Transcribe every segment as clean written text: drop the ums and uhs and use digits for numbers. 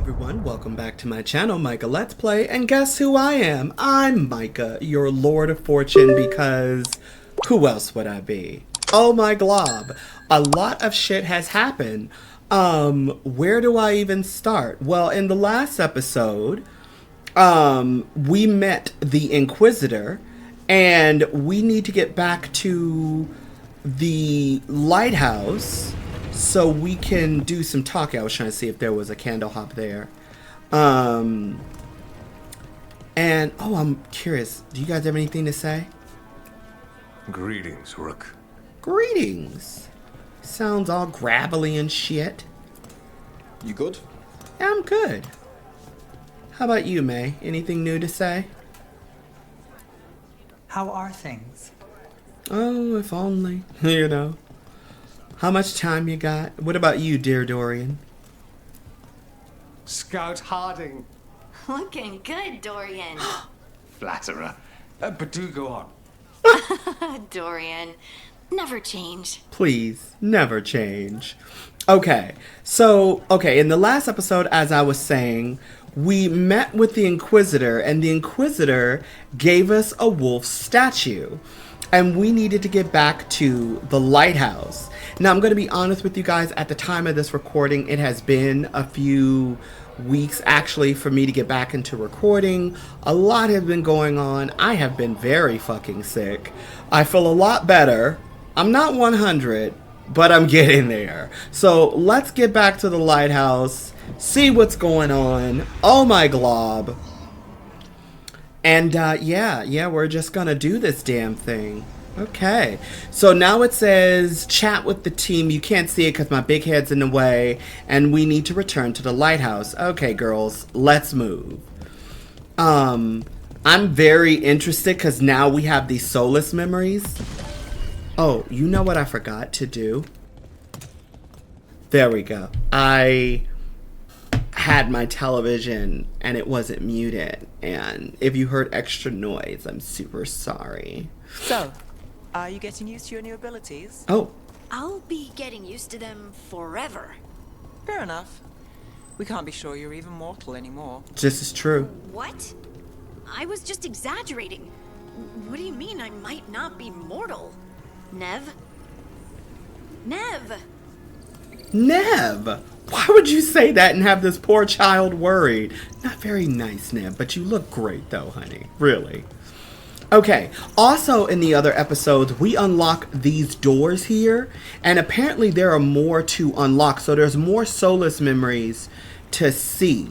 everyone, welcome back to my channel, Micah Let's Play, and guess who I am? I'm Micah, your Lord of Fortune, because who else would I be? Oh my glob, a lot of shit has happened. Where do I even start? Well, in the last episode, we met the Inquisitor, and we need to get back to the lighthouse so we can do some talking. I was trying to see if there was a candle hop there. And, oh, I'm curious. Do you guys have anything to say? Greetings, Rook. Greetings. Sounds all gravelly and shit. You good? Yeah, I'm good. How about you, May? Anything new to say? How are things? Oh, if only. You know. How much time you got? What about you, dear Dorian? Scout Harding. Looking good, Dorian. Flatterer. But do go on. Dorian, never change. Please, never change. Okay, so, in the last episode, as I was saying, we met with the Inquisitor, and the Inquisitor gave us a wolf statue. And we needed to get back to the lighthouse. Now, I'm going to be honest with you guys, at the time of this recording, it has been a few weeks, actually, for me to get back into recording. A lot has been going on. I have been very fucking sick. I feel a lot better. I'm not 100, but I'm getting there. So, let's get back to the lighthouse, see what's going on. Oh my glob. And, yeah, we're just gonna do this damn thing. Okay. So now it says, chat with the team. You can't see it because my big head's in the way. And we need to return to the lighthouse. Okay, girls, let's move. I'm very interested because now we have these Solas memories. Oh, you know what I forgot to do? There we go. I had my television and it wasn't muted, and if you heard extra noise, I'm super sorry. So, are you getting used to your new abilities? Oh, I'll be getting used to them forever. Fair enough. We can't be sure you're even mortal anymore. this is true. What? I was just exaggerating. What do you mean I might not be mortal? Nev? Nev! Nev! Why would you say that and have this poor child worried? Not very nice, Nev, but you look great though, honey. Really. Okay, also in the other episodes, we unlock these doors here, and apparently there are more to unlock, so there's more Solas memories to see.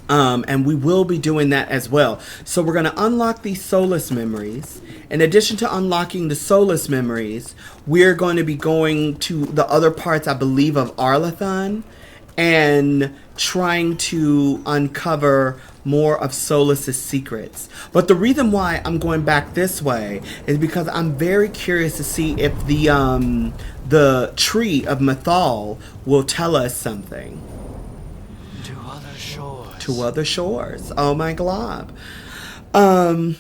And we will be doing that as well. So we're going to unlock these Solas memories. In addition to unlocking the Solas memories, we're going to be going to the other parts, I believe, of Arlathan and trying to uncover more of Solas's secrets. But the reason why I'm going back this way is because I'm very curious to see if the tree of Mythal will tell us something. To other shores. Oh my glob. I'm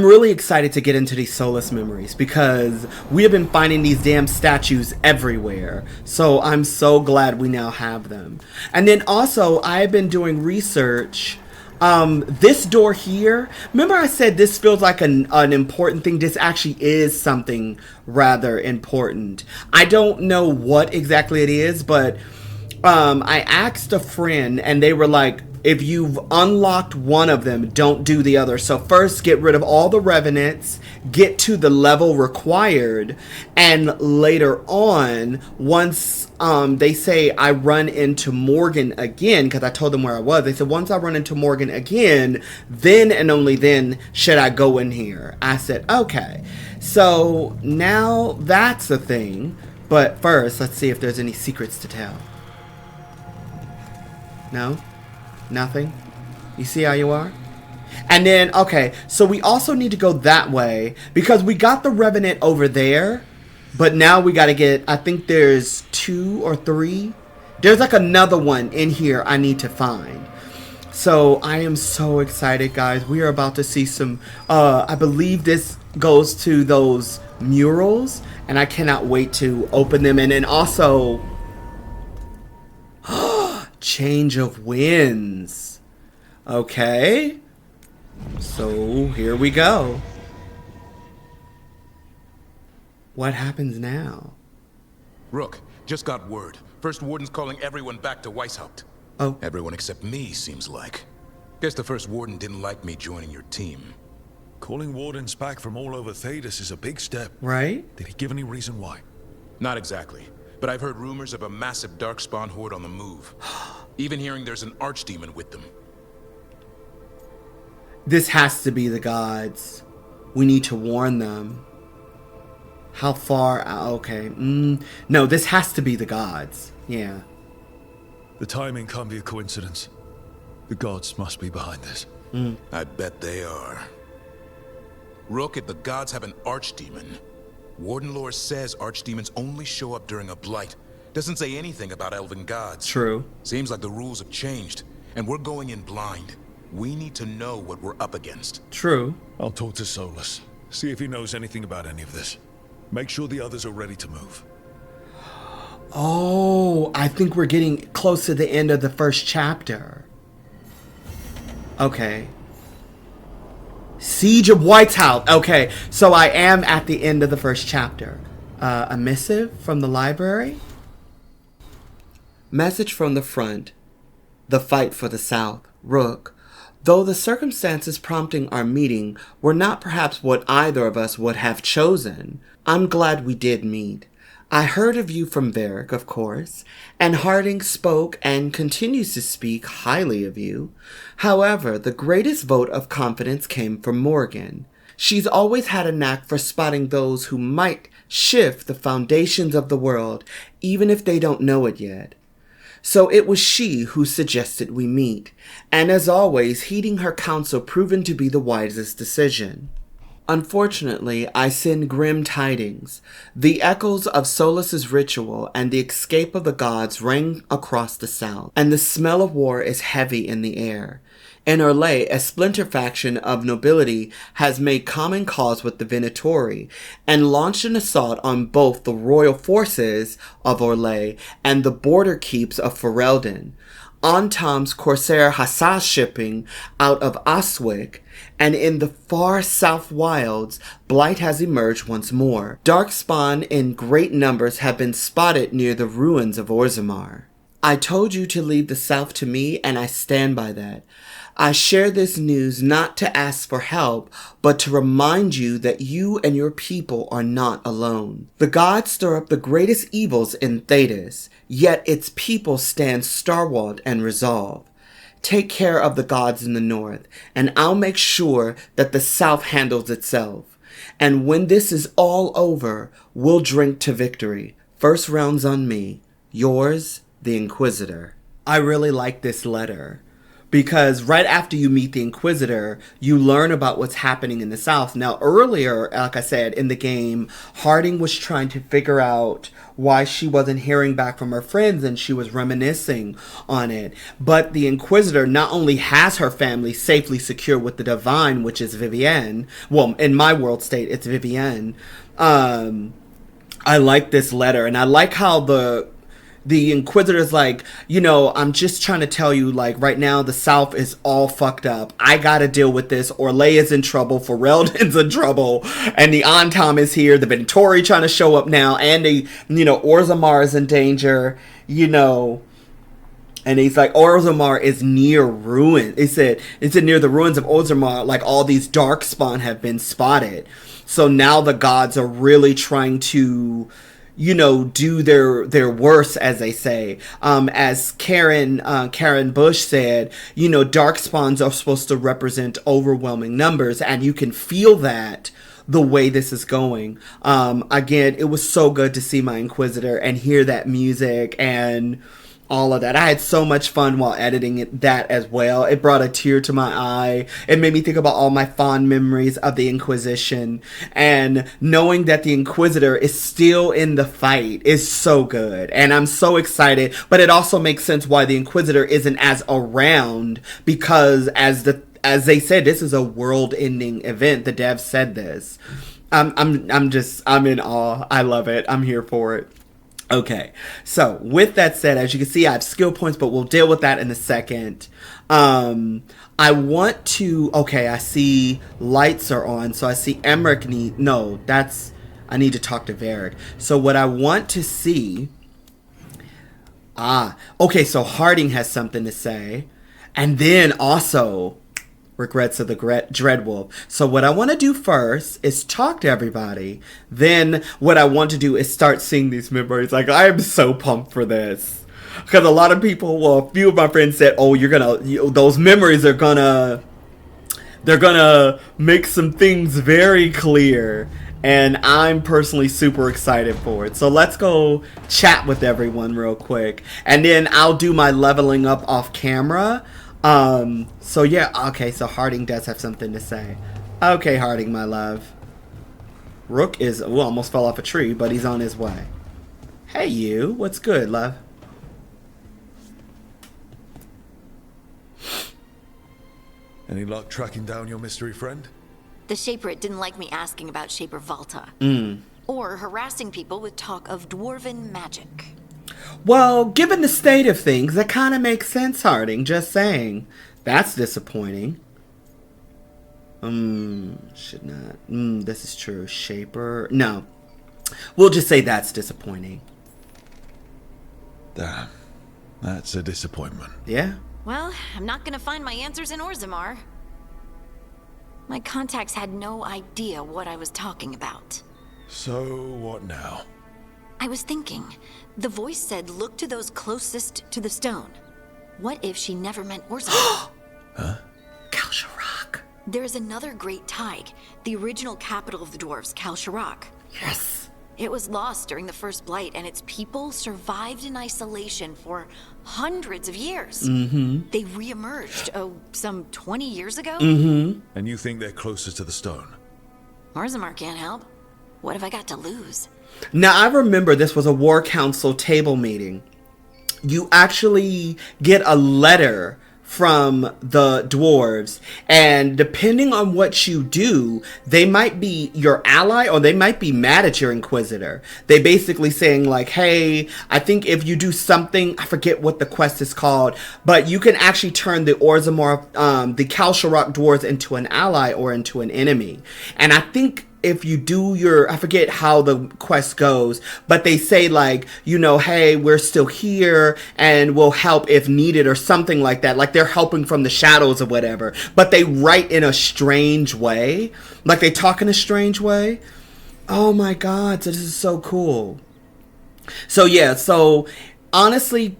really excited to get into these Solas memories because we have been finding these damn statues everywhere. So I'm so glad we now have them. And then also, I've been doing research. This door here, remember I said this feels like an important thing? This actually is something rather important. I don't know what exactly it is, but I asked a friend and they were like, if you've unlocked one of them, don't do the other. So first get rid of all the revenants, get to the level required, and later on, once they say I run into Morgan again, because I told them where I was, they said once I run into Morgan again, then and only then should I go in here. I said, okay. So now that's the thing. But first, let's see if there's any secrets to tell. No? Nothing? You see how you are? And then, okay, so we also need to go that way because we got the Revenant over there, but now we got to get, I think there's 2 or 3. There's like another one in here I need to find. So I am so excited, guys. We are about to see some, I believe this goes to those murals, and I cannot wait to open them. And then also, Change of winds. Okay. So here we go. What happens now? Rook, just got word. First Warden's calling everyone back to Weishaupt. Oh. Everyone except me, seems like. Guess the First Warden didn't like me joining your team. Calling Wardens back from all over Thedas is a big step. Right? Did he give any reason why? Not exactly, but I've heard rumors of a massive Darkspawn horde on the move. Even hearing there's an archdemon with them. This has to be the gods. We need to warn them. How far? Okay. No, this has to be the gods. Yeah. The timing can't be a coincidence. The gods must be behind this. I bet they are. Rook, if the gods have an archdemon, Warden lore says archdemons only show up during a blight. Doesn't say anything about elven gods. True. Seems like the rules have changed, and we're going in blind. We need to know what we're up against. True. I'll talk to Solas. See if he knows anything about any of this. Make sure the others are ready to move. Oh, I think we're getting close to the end of the first chapter. Okay. Siege of Whitehouse. Okay, so I am at the end of the first chapter. A missive from the library? Message from the front. The fight for the South. Rook. Though the circumstances prompting our meeting were not perhaps what either of us would have chosen, I'm glad we did meet. I heard of you from Varric, of course, and Harding spoke and continues to speak highly of you. However, the greatest vote of confidence came from Morgan. She's always had a knack for spotting those who might shift the foundations of the world, even if they don't know it yet. So it was she who suggested we meet, and as always, heeding her counsel proven to be the wisest decision. Unfortunately, I send grim tidings. The echoes of Solas's ritual and the escape of the gods rang across the south, and the smell of war is heavy in the air. In Orlais, a splinter faction of nobility has made common cause with the Venatori and launched an assault on both the royal forces of Orlais and the border keeps of Ferelden. Antam's Corsair Hassas shipping out of Oswick, and in the far south wilds, blight has emerged once more. Darkspawn in great numbers have been spotted near the ruins of Orzammar. I told you to leave the south to me, and I stand by that. I share this news not to ask for help, but to remind you that you and your people are not alone. The gods stir up the greatest evils in Thedas, yet its people stand stalwart and resolved. Take care of the gods in the north, and I'll make sure that the south handles itself. And when this is all over, we'll drink to victory. First round's on me. Yours, the Inquisitor. I really like this letter. Because right after you meet the Inquisitor, you learn about what's happening in the South. Now, earlier, like I said, in the game, Harding was trying to figure out why she wasn't hearing back from her friends, and she was reminiscing on it. But the Inquisitor not only has her family safely secure with the Divine, which is Vivienne. Well, in my world state, it's Vivienne. I like this letter, and I like how the Inquisitor's like, you know, I'm just trying to tell you, like, right now the South is all fucked up. I gotta deal with this. Orlais is in trouble. Ferelden's in trouble. And the Antam is here. The Venatori trying to show up now. And Orzammar is in danger, And he's like, Orzammar is near ruin. He said, it's near the ruins of Orzammar. Like, all these Darkspawn have been spotted. So now the gods are really trying to do their worst, as they say. As Karen Bush said, Darkspawns are supposed to represent overwhelming numbers, and you can feel that the way this is going. Again, it was so good to see my Inquisitor and hear that music and all of that. I had so much fun while editing that as well. It brought a tear to my eye. It made me think about all my fond memories of the Inquisition. And knowing that the Inquisitor is still in the fight is so good. And I'm so excited. But it also makes sense why the Inquisitor isn't as around, because as they said, this is a world-ending event. The devs said this. I'm in awe. I love it. I'm here for it. Okay, so with that said, as you can see, I have skill points, but we'll deal with that in a second. I want to, okay, I see lights are on, so I see Emmerich I need to talk to Varric. So what I want to see, okay, so Harding has something to say, and then also Regrets of the Dreadwolf. So what I want to do first is talk to everybody. Then what I want to do is start seeing these memories. Like, I am so pumped for this. Because a lot of people, well, a few of my friends said, oh, those memories are they're gonna make some things very clear. And I'm personally super excited for it. So let's go chat with everyone real quick. And then I'll do my leveling up off camera. So yeah, okay, so Harding does have something to say. Okay, Harding, my love. Rook almost fell off a tree, but he's on his way. Hey, you. What's good, love? Any luck tracking down your mystery friend? The Shaper didn't like me asking about Shaper Valta. Or harassing people with talk of dwarven magic. Well, given the state of things, that kind of makes sense, Harding. Just saying. That's disappointing. Should not. This is true. Shaper. No. We'll just say that's disappointing. Damn. That's a disappointment. Yeah? Well, I'm not gonna find my answers in Orzammar. My contacts had no idea what I was talking about. So, what now? I was thinking, the voice said look to those closest to the stone. What if she never meant Orzammar? Huh? Kalsharok. There's another great Tig, the original capital of the dwarves, Kalsharok. Yes. It was lost during the First Blight, and its people survived in isolation for hundreds of years. They re-emerged, some 20 years ago? And you think they're closer to the stone? Orzammar can't help. What have I got to lose? Now, I remember this was a War Council table meeting. You actually get a letter from the dwarves, and depending on what you do, they might be your ally or they might be mad at your Inquisitor. They basically saying like, hey, I think if you do something, I forget what the quest is called, but you can actually turn the Orzammar, the Kalsharok dwarves into an ally or into an enemy. And I think if you do I forget how the quest goes, but they say like, hey, we're still here and we'll help if needed or something like that. Like they're helping from the shadows or whatever, but they write in a strange way. Like they talk in a strange way. Oh my God. So this is so cool. So yeah, so honestly,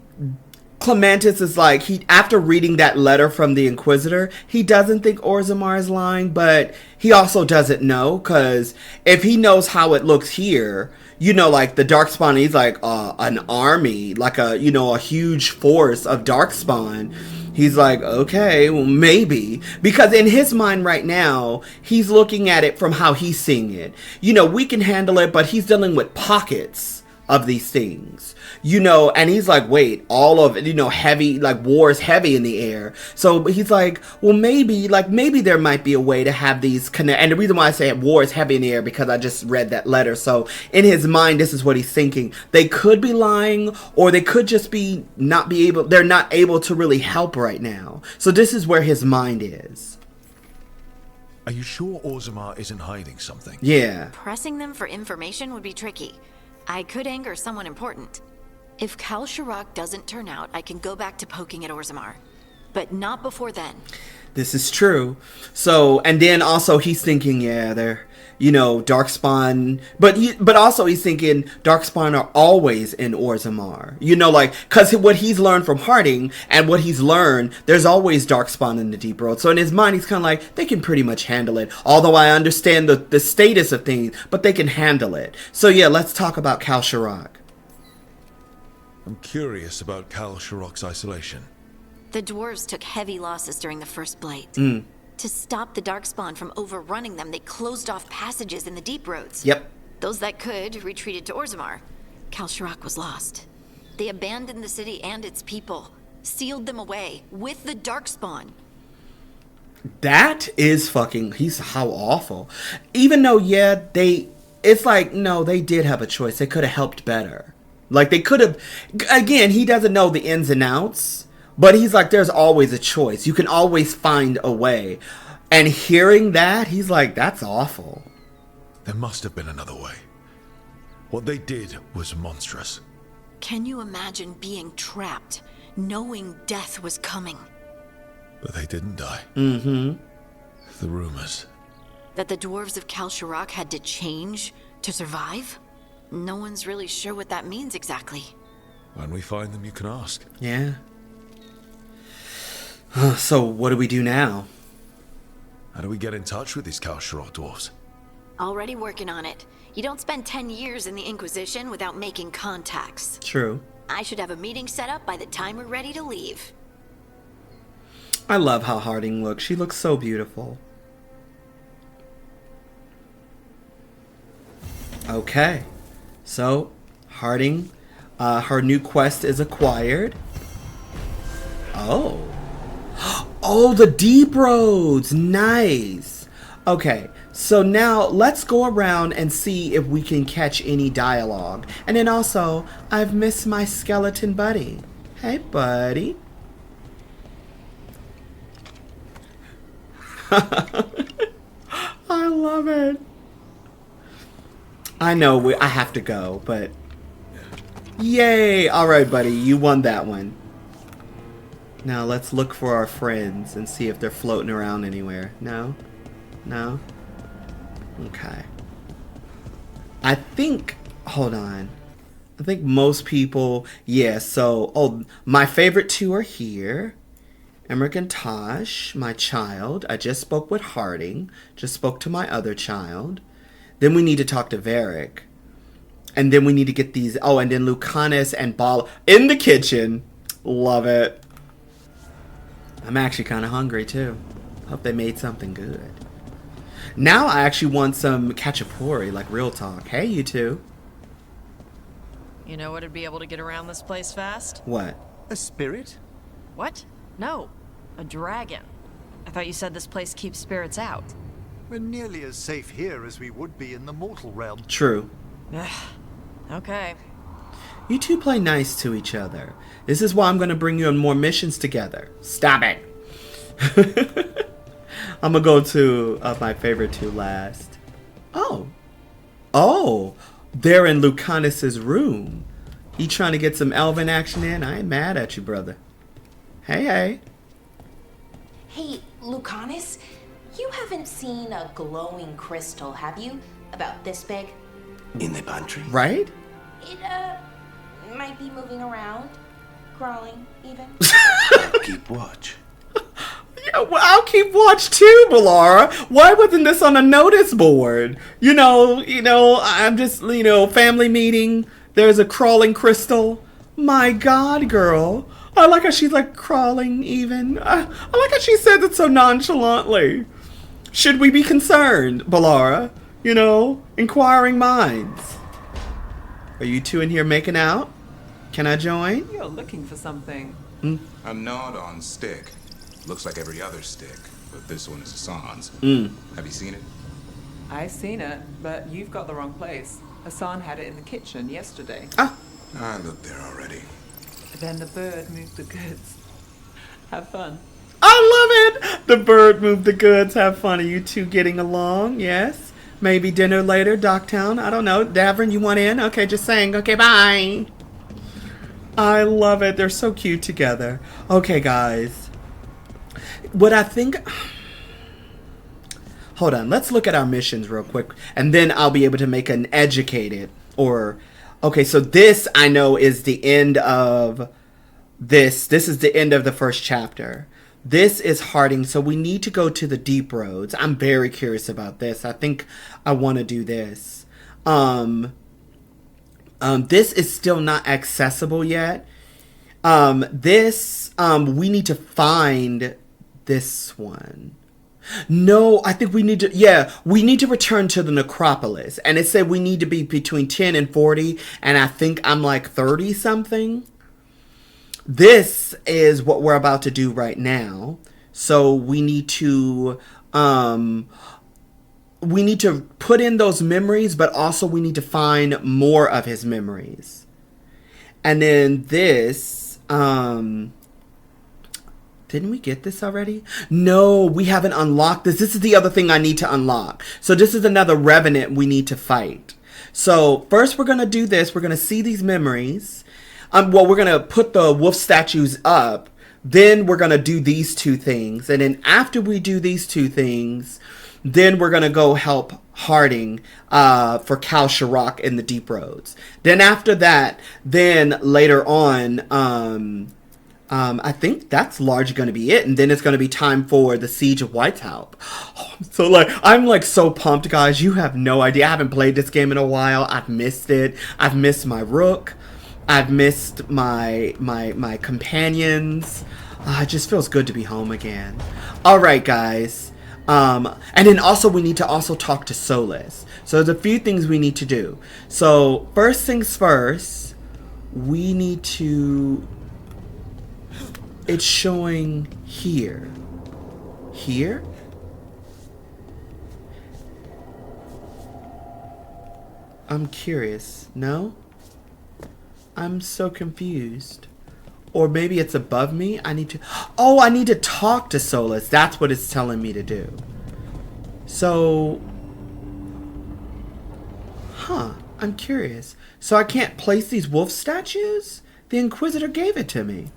Clementis is like, after reading that letter from the Inquisitor, he doesn't think Orzammar is lying, but he also doesn't know, because if he knows how it looks here, like the Darkspawn, he's like an army, like a huge force of Darkspawn. He's like, okay, well, maybe. Because in his mind right now, he's looking at it from how he's seeing it. We can handle it, but he's dealing with pockets of these things, and he's like, wait, all of it, heavy, like war is heavy in the air. So he's like, well, maybe there might be a way to have these connect. And the reason why I say war is heavy in the air, because I just read that letter. So in his mind, this is what he's thinking. They could be lying, or they could just be they're not able to really help right now. So this is where his mind is. Are you sure Orzammar isn't hiding something? Yeah. Pressing them for information would be tricky. I could anger someone important. If Kalsharok doesn't turn out, I can go back to poking at Orzammar. But not before then. This is true. So, and then also he's thinking, yeah, they're, Darkspawn. But also he's thinking Darkspawn are always in Orzammar. Because what he's learned from Harding and what he's learned, there's always Darkspawn in the Deep Road. So in his mind, he's kind of like, they can pretty much handle it. Although I understand the status of things, but they can handle it. So yeah, let's talk about Kalsharok. I'm curious about Kalsharok's isolation. The dwarves took heavy losses during the First Blight. To stop the Darkspawn from overrunning them, they closed off passages in the Deep Roads. Yep. Those that could retreated to Orzammar. Kalsharok was lost. They abandoned the city and its people, sealed them away with the Darkspawn. That is how awful. Even though, yeah, it's like, no, they did have a choice. They could have helped better. Like, they could have, again, he doesn't know the ins and outs, but he's like, there's always a choice. You can always find a way. And hearing that, he's like, that's awful. There must have been another way. What they did was monstrous. Can you imagine being trapped, knowing death was coming? But they didn't die. Mm-hmm. The rumors. That the dwarves of Kalsharok had to change to survive? No one's really sure what that means exactly. When we find them, you can ask. Yeah. So, what do we do now? How do we get in touch with these Kalsharok dwarves? Already working on it. You don't spend 10 years in the Inquisition without making contacts. True. I should have a meeting set up by the time we're ready to leave. I love how Harding looks. She looks so beautiful. Okay. So, Harding, her new quest is acquired. Oh. Oh, the deep roads. Nice. Okay. So now let's go around and see if we can catch any dialogue. And then also, I've missed my skeleton buddy. Hey, buddy. I love it. I know I have to go, but yay! All right, buddy, you won that one. Now let's look for our friends and see if they're floating around anywhere. No? No? Okay. I think, hold on. I think most people, yeah, so, oh, my favorite two are here. Emmerich and Tosh, my child. I just spoke with Harding. Just spoke to my other child. Then we need to talk to Varric. And then we need to get these, oh, and then Lucanus and Ball in the kitchen. Love it. I'm actually kind of hungry, too. Hope they made something good. Now I actually want some khachapuri, like real talk. Hey, you two. You know what'd be able to get around this place fast? What? A spirit? What? No. A dragon. I thought you said this place keeps spirits out. We're nearly as safe here as we would be in the mortal realm. True. Okay. You two play nice to each other. This is why I'm going to bring you on more missions together. Stop it. I'm going to go to my favorite two last. Oh. Oh. They're in Lucanus's room. He trying to get some elven action in? I ain't mad at you, brother. Hey, hey. Hey, Lucanus, you haven't seen a glowing crystal, have you? About this big? In the pantry? Right? It, might be moving around. Crawling, even. Keep watch. Yeah, well, I'll keep watch too, Balara. Why wasn't this on a notice board? You know, I'm just, family meeting. There's a crawling crystal. My God, girl. I like how she's like crawling even. I like how she says it so nonchalantly. Should we be concerned, Balara? Inquiring minds. Are you two in here making out? Can I join? You're looking for something. A nod on stick. Looks like every other stick, but this one is Hassan's. Have you seen it? I've seen it, but you've got the wrong place. Hassan had it in the kitchen yesterday. Ah. I looked there already. Then the bird moved the goods. Have fun. I love it! The bird moved the goods. Have fun. Are you two getting along? Yes? Maybe dinner later, Docktown? I don't know. Davern, you want in? Okay, just saying. Okay, bye. I love it. They're so cute together. Okay, guys. What I think... Hold on. Let's look at our missions real quick. And then I'll be able to make an educated or... Okay, so this, I know, is the end of this. This is the end of the first chapter. This is Harding, so we need to go to the deep roads. I'm very curious about this. I think I want to do this. This is still not accessible yet. We need to find this one. No, I think we need to return to the necropolis. And it said we need to be between 10 and 40, and I think I'm like 30 something. This is what we're about to do right now. So we need to put in those memories, but also we need to find more of his memories. And then this, didn't we get this already? No, we haven't unlocked this. This is the other thing I need to unlock. So this is another revenant we need to fight. So first we're going to do this. We're going to see these memories. Well, we're going to put the wolf statues up. Then we're going to do these two things. And then after we do these two things, then we're going to go help Harding for Cal Sharrock in the Deep Roads. Then after that, then later on, I think that's largely going to be it. And then it's going to be time for the Siege of Whitehall. Oh, I'm so pumped, guys. You have no idea. I haven't played this game in a while. I've missed it. I've missed my Rook. I've missed my companions. It just feels good to be home again. All right, guys. And then also we need to also talk to Solas. So there's a few things we need to do. So first things first, we need to... It's showing here. Here? I'm curious. No? I'm so confused. Or maybe it's above me. I need to... Oh, I need to talk to Solas. That's what it's telling me to do. So... Huh. I'm curious. So I can't place these wolf statues? The Inquisitor gave it to me.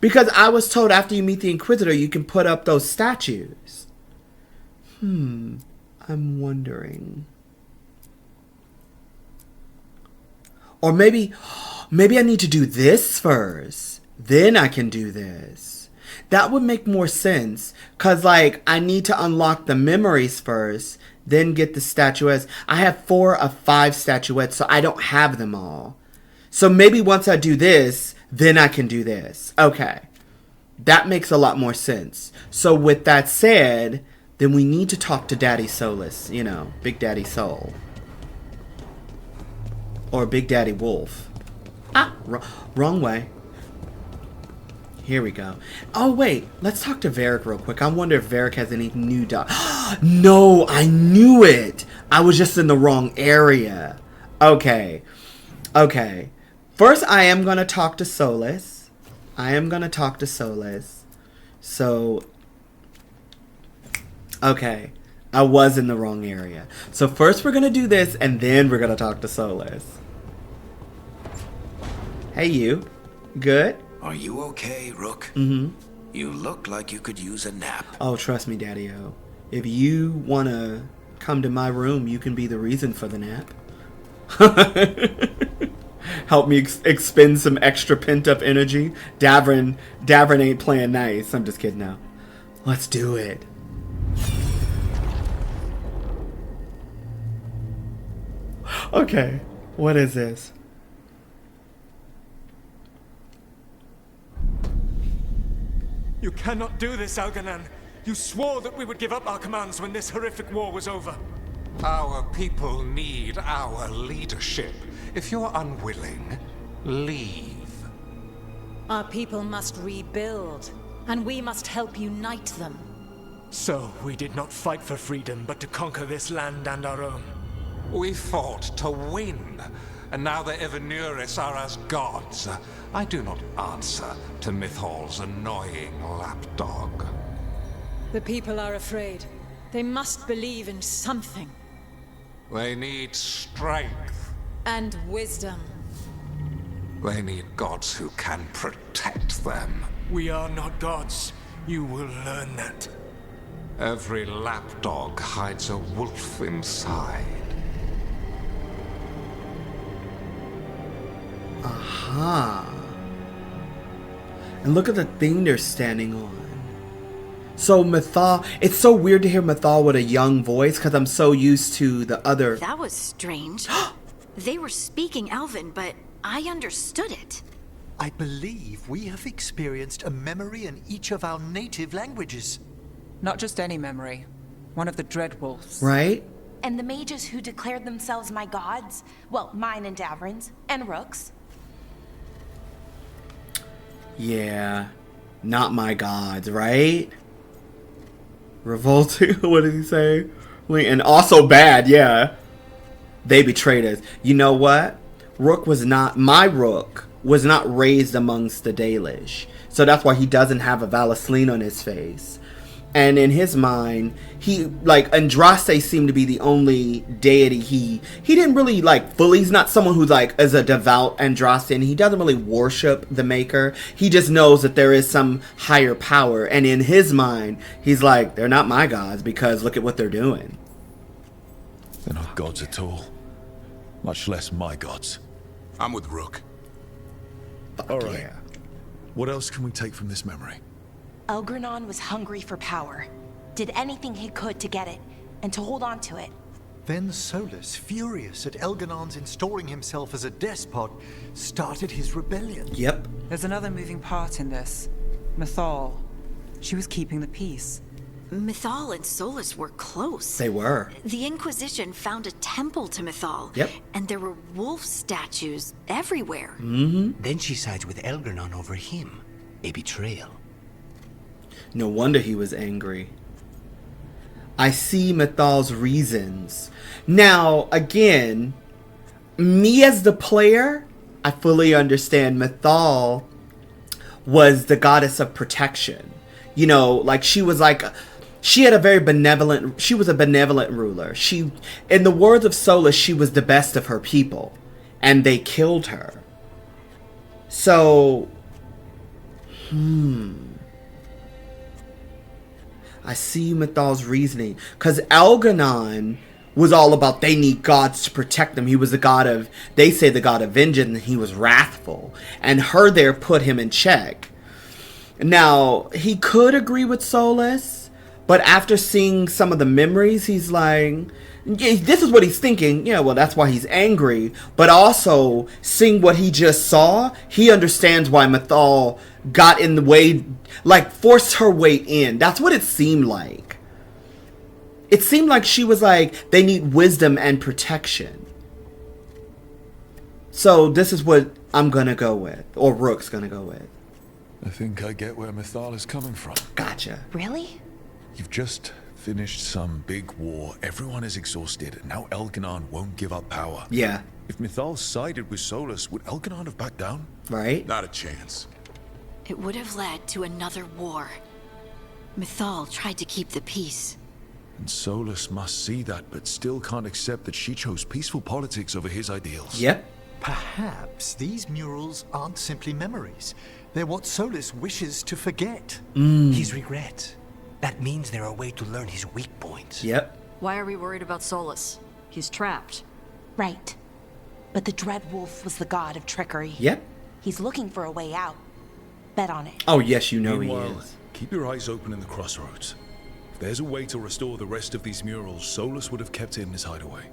Because I was told after you meet the Inquisitor, you can put up those statues. I'm wondering. Or maybe I need to do this first. Then I can do this. That would make more sense. Because, I need to unlock the memories first. Then get the statuettes. I have 4 of 5 statuettes, so I don't have them all. So maybe once I do this, then I can do this. Okay. That makes a lot more sense. So with that said, then we need to talk to Daddy Solas. You know, Big Daddy Soul. Or Big Daddy Wolf. Wrong way. Here we go. Oh, wait. Let's talk to Varric real quick. I wonder if Varric has any new No, I knew it. I was just in the wrong area. Okay. First, I am going to talk to Solas. So, okay. I was in the wrong area. So first we're going to do this, and then we're going to talk to Solas. Hey, you. Good? Are you okay, Rook? Mm-hmm. You look like you could use a nap. Oh, trust me, Daddy-O. If you want to come to my room, you can be the reason for the nap. Help me expend some extra pent-up energy. Davrin ain't playing nice. I'm just kidding now. Let's do it. Okay, what is this? You cannot do this, Algernon. You swore that we would give up our commands when this horrific war was over. Our people need our leadership. If you're unwilling, leave. Our people must rebuild, and we must help unite them. So, we did not fight for freedom, but to conquer this land and our own. We fought to win, and now the Evanuris are as gods. I do not answer to Mythal's annoying lapdog. The people are afraid. They must believe in something. They need strength. And wisdom. They need gods who can protect them. We are not gods. You will learn that. Every lapdog hides a wolf inside. Aha. And look at the thing they're standing on. So Mythal, it's so weird to hear Mythal with a young voice because I'm so used to the other. That was strange. They were speaking Elven, but I understood it. I believe we have experienced a memory in each of our native languages. Not just any memory. One of the Dreadwolves. Right? And the mages who declared themselves my gods? Well, mine and Davrin's, and Rook's. Yeah. Not my gods, right? Revolting, what did he say? And also bad, yeah. They betrayed us. You know what? Rook was not, my Rook was not raised amongst the Dalish. So that's why he doesn't have a Valasleen on his face. And in his mind, he, like, Andraste seemed to be the only deity he didn't really, like, fully, he's not someone who's, like, is a devout Andraste, and he doesn't really worship the Maker. He just knows that there is some higher power, and in his mind, he's like, they're not my gods, because look at what they're doing. They're not gods at all. Much less my gods. I'm with Rook. All right. Yeah. What else can we take from this memory? Elgranon was hungry for power, did anything he could to get it, and to hold on to it. Then Solas, furious at Elganon's installing himself as a despot, started his rebellion. Yep. There's another moving part in this. Mythal. She was keeping the peace. Mythal and Solas were close. They were. The Inquisition found a temple to Mythal. Yep. And there were wolf statues everywhere. Mm-hmm. Then she sides with Elgranon over him. A betrayal. No wonder he was angry. I see Mythal's reasons. Now, again, me as the player, I fully understand Mythal was the goddess of protection. You know, like she was like, she had a very benevolent, she was a benevolent ruler. She, in the words of Solas, she was the best of her people. And they killed her. So, I see Mythal's reasoning. Because Elganon was all about they need gods to protect them. He was the god of, they say the god of vengeance, and he was wrathful. And her there put him in check. Now, he could agree with Solas, but after seeing some of the memories, he's like, this is what he's thinking. Yeah, well, that's why he's angry. But also, seeing what he just saw, he understands why Mythal got in the way, like, forced her way in. That's what it seemed like. It seemed like she was like, they need wisdom and protection. So, this is what I'm gonna go with, or Rook's gonna go with. I think I get where Mythal is coming from. Gotcha. Really? You've just finished some big war. Everyone is exhausted, and now Elganon won't give up power. Yeah. If Mythal sided with Solas, would Elganon have backed down? Right? Not a chance. It would have led to another war. Mythal tried to keep the peace. And Solas must see that, but still can't accept that she chose peaceful politics over his ideals. Yep. Perhaps these murals aren't simply memories. They're what Solas wishes to forget. His regrets. That means they're a way to learn his weak points. Yep. Why are we worried about Solas? He's trapped. Right. But the Dread Wolf was the god of trickery. Yep. He's looking for a way out. Bet on it. Oh, yes, you know Meanwhile, he is. keep your eyes open in the crossroads. If there's a way to restore the rest of these murals, Solas would have kept it in his hideaway.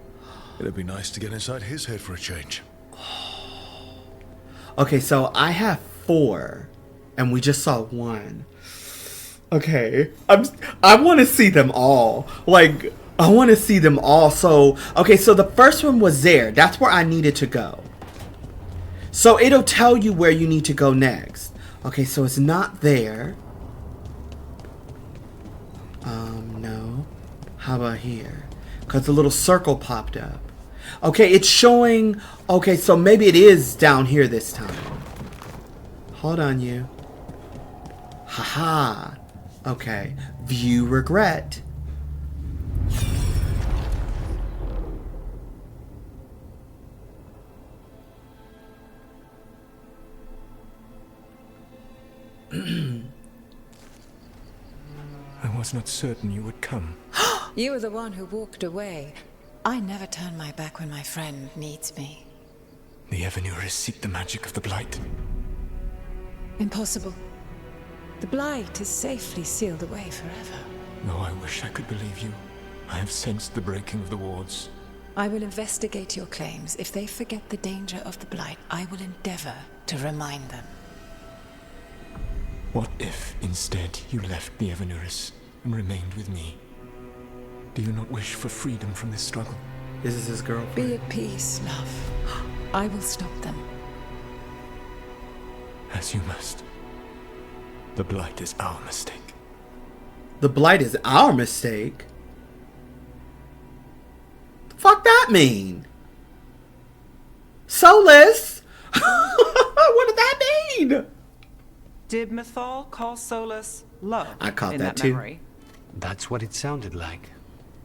It'd be nice to get inside his head for a change. Okay, so I have 4, and we just saw 1. Okay, I want to see them all. Like, I want to see them all. So, okay, so the first one was there. That's where I needed to go. So it'll tell you where you need to go next. Okay, so it's not there. No. How about here? Because the little circle popped up. Okay, it's showing... Okay, so maybe it is down here this time. Hold on, you. Haha. Okay. View regret. I was not certain you would come. You were the one who walked away. I never turn my back when my friend needs me. The Evanurus seek the magic of the Blight. Impossible. The Blight is safely sealed away forever. Though I wish I could believe you. I have sensed the breaking of the wards. I will investigate your claims. If they forget the danger of the Blight, I will endeavor to remind them. What if, instead, you left the Evanurus and remained with me? Do you not wish for freedom from this struggle? This is his girlfriend. Be at peace, love. I will stop them. As you must. The Blight is our mistake. The Blight is our mistake? The fuck that mean? Solas? what did that mean? Did Mythal call Solas love? I caught in that too. memory? That's what it sounded like.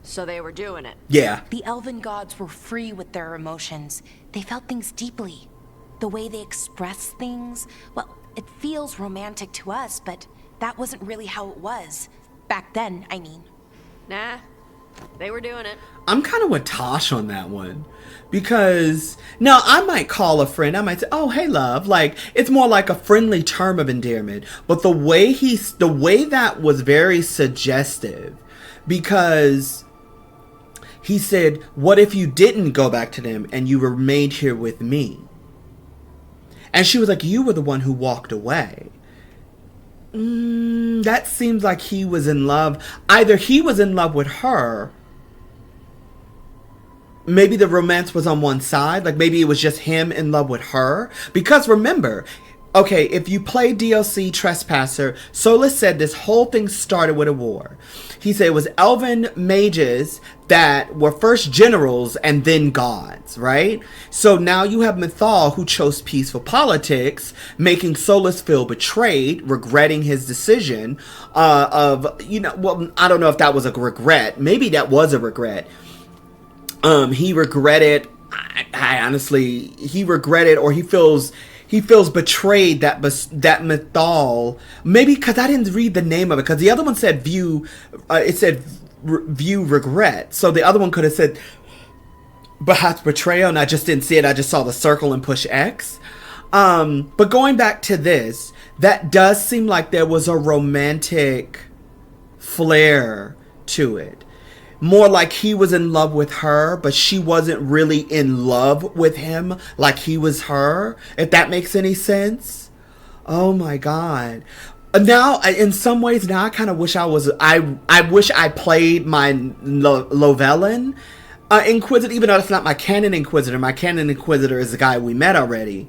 So they were doing it. Yeah. The elven gods were free with their emotions. They felt things deeply. The way they express things, well, it feels romantic to us, but that wasn't really how it was. Back then, I mean. Nah, they were doing it. I'm kind of with Tosh on that one. Because, now, I might call a friend. I might say, oh, hey, love. Like, it's more like a friendly term of endearment. But the way that was very suggestive. Because he said, what if you didn't go back to them and you remained here with me? And she was like, you were the one who walked away. That seems like he was in love. Either he was in love with her. Maybe the romance was on one side. Like maybe it was just him in love with her. Because remember, okay, if you play DLC Trespasser, Solas said this whole thing started with a war. He said it was elven mages that were first generals and then gods, right? So now you have Mythal who chose peaceful politics, making Solas feel betrayed, regretting his decision well, I don't know if that was a regret. Maybe that was a regret. He regretted, I honestly, he regretted, or he feels betrayed that Mythal, maybe because I didn't read the name of it, because the other one said view regret. So the other one could have said perhaps betrayal, and I just didn't see it. I just saw the circle and push X. But going back to this, that does seem like there was a romantic flair to it. More like he was in love with her, but she wasn't really in love with him like he was her, if that makes any sense. Oh my god. Now, in some ways, now I kind of wish I wish I played my Lovelin Inquisitor, even though it's not my canon Inquisitor. My canon Inquisitor is the guy we met already.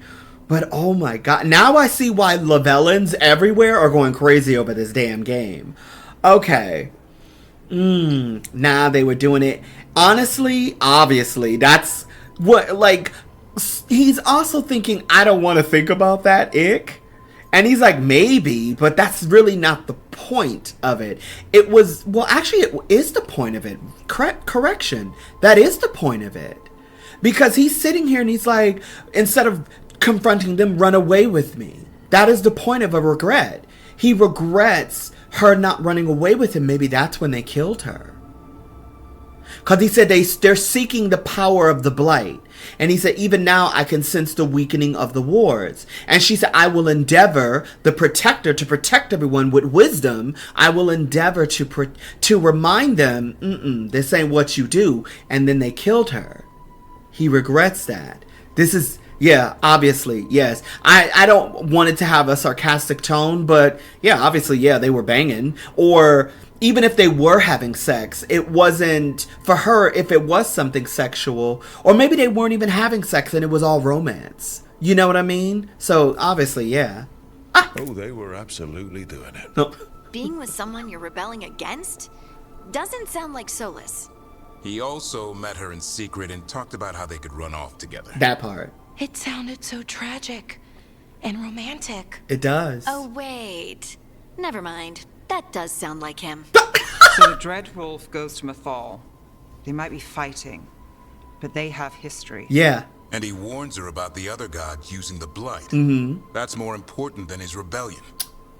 But oh my god, now I see why Lovelins everywhere are going crazy over this damn game. Okay. Nah, they were doing it. Honestly, obviously, that's what, like, he's also thinking, I don't want to think about that, ick. And he's like, maybe, but that's really not the point of it. It was, well, actually, it is the point of it. Correction. That is the point of it. Because he's sitting here and he's like, instead of confronting them, run away with me. That is the point of a regret. He regrets her not running away with him. Maybe that's when they killed her. Because he said they're seeking the power of the blight. And he said, even now I can sense the weakening of the wards. And she said, I will endeavor, the protector, to protect everyone with wisdom. I will endeavor to remind them, this ain't what you do. And then they killed her. He regrets that. This is... Yeah, obviously, yes. I don't want it to have a sarcastic tone, but yeah, obviously, yeah, they were banging. Or even if they were having sex, it wasn't, for her, if it was something sexual, or maybe they weren't even having sex and it was all romance. You know what I mean? So, obviously, yeah. Oh, they were absolutely doing it. Oh. Being with someone you're rebelling against doesn't sound like Solas. He also met her in secret and talked about how they could run off together. That part. It sounded so tragic and romantic. It does. Oh, wait. Never mind. That does sound like him. So the Dreadwolf goes to Mythal. They might be fighting, but they have history. Yeah. And he warns her about the other gods using the blight. That's more important than his rebellion.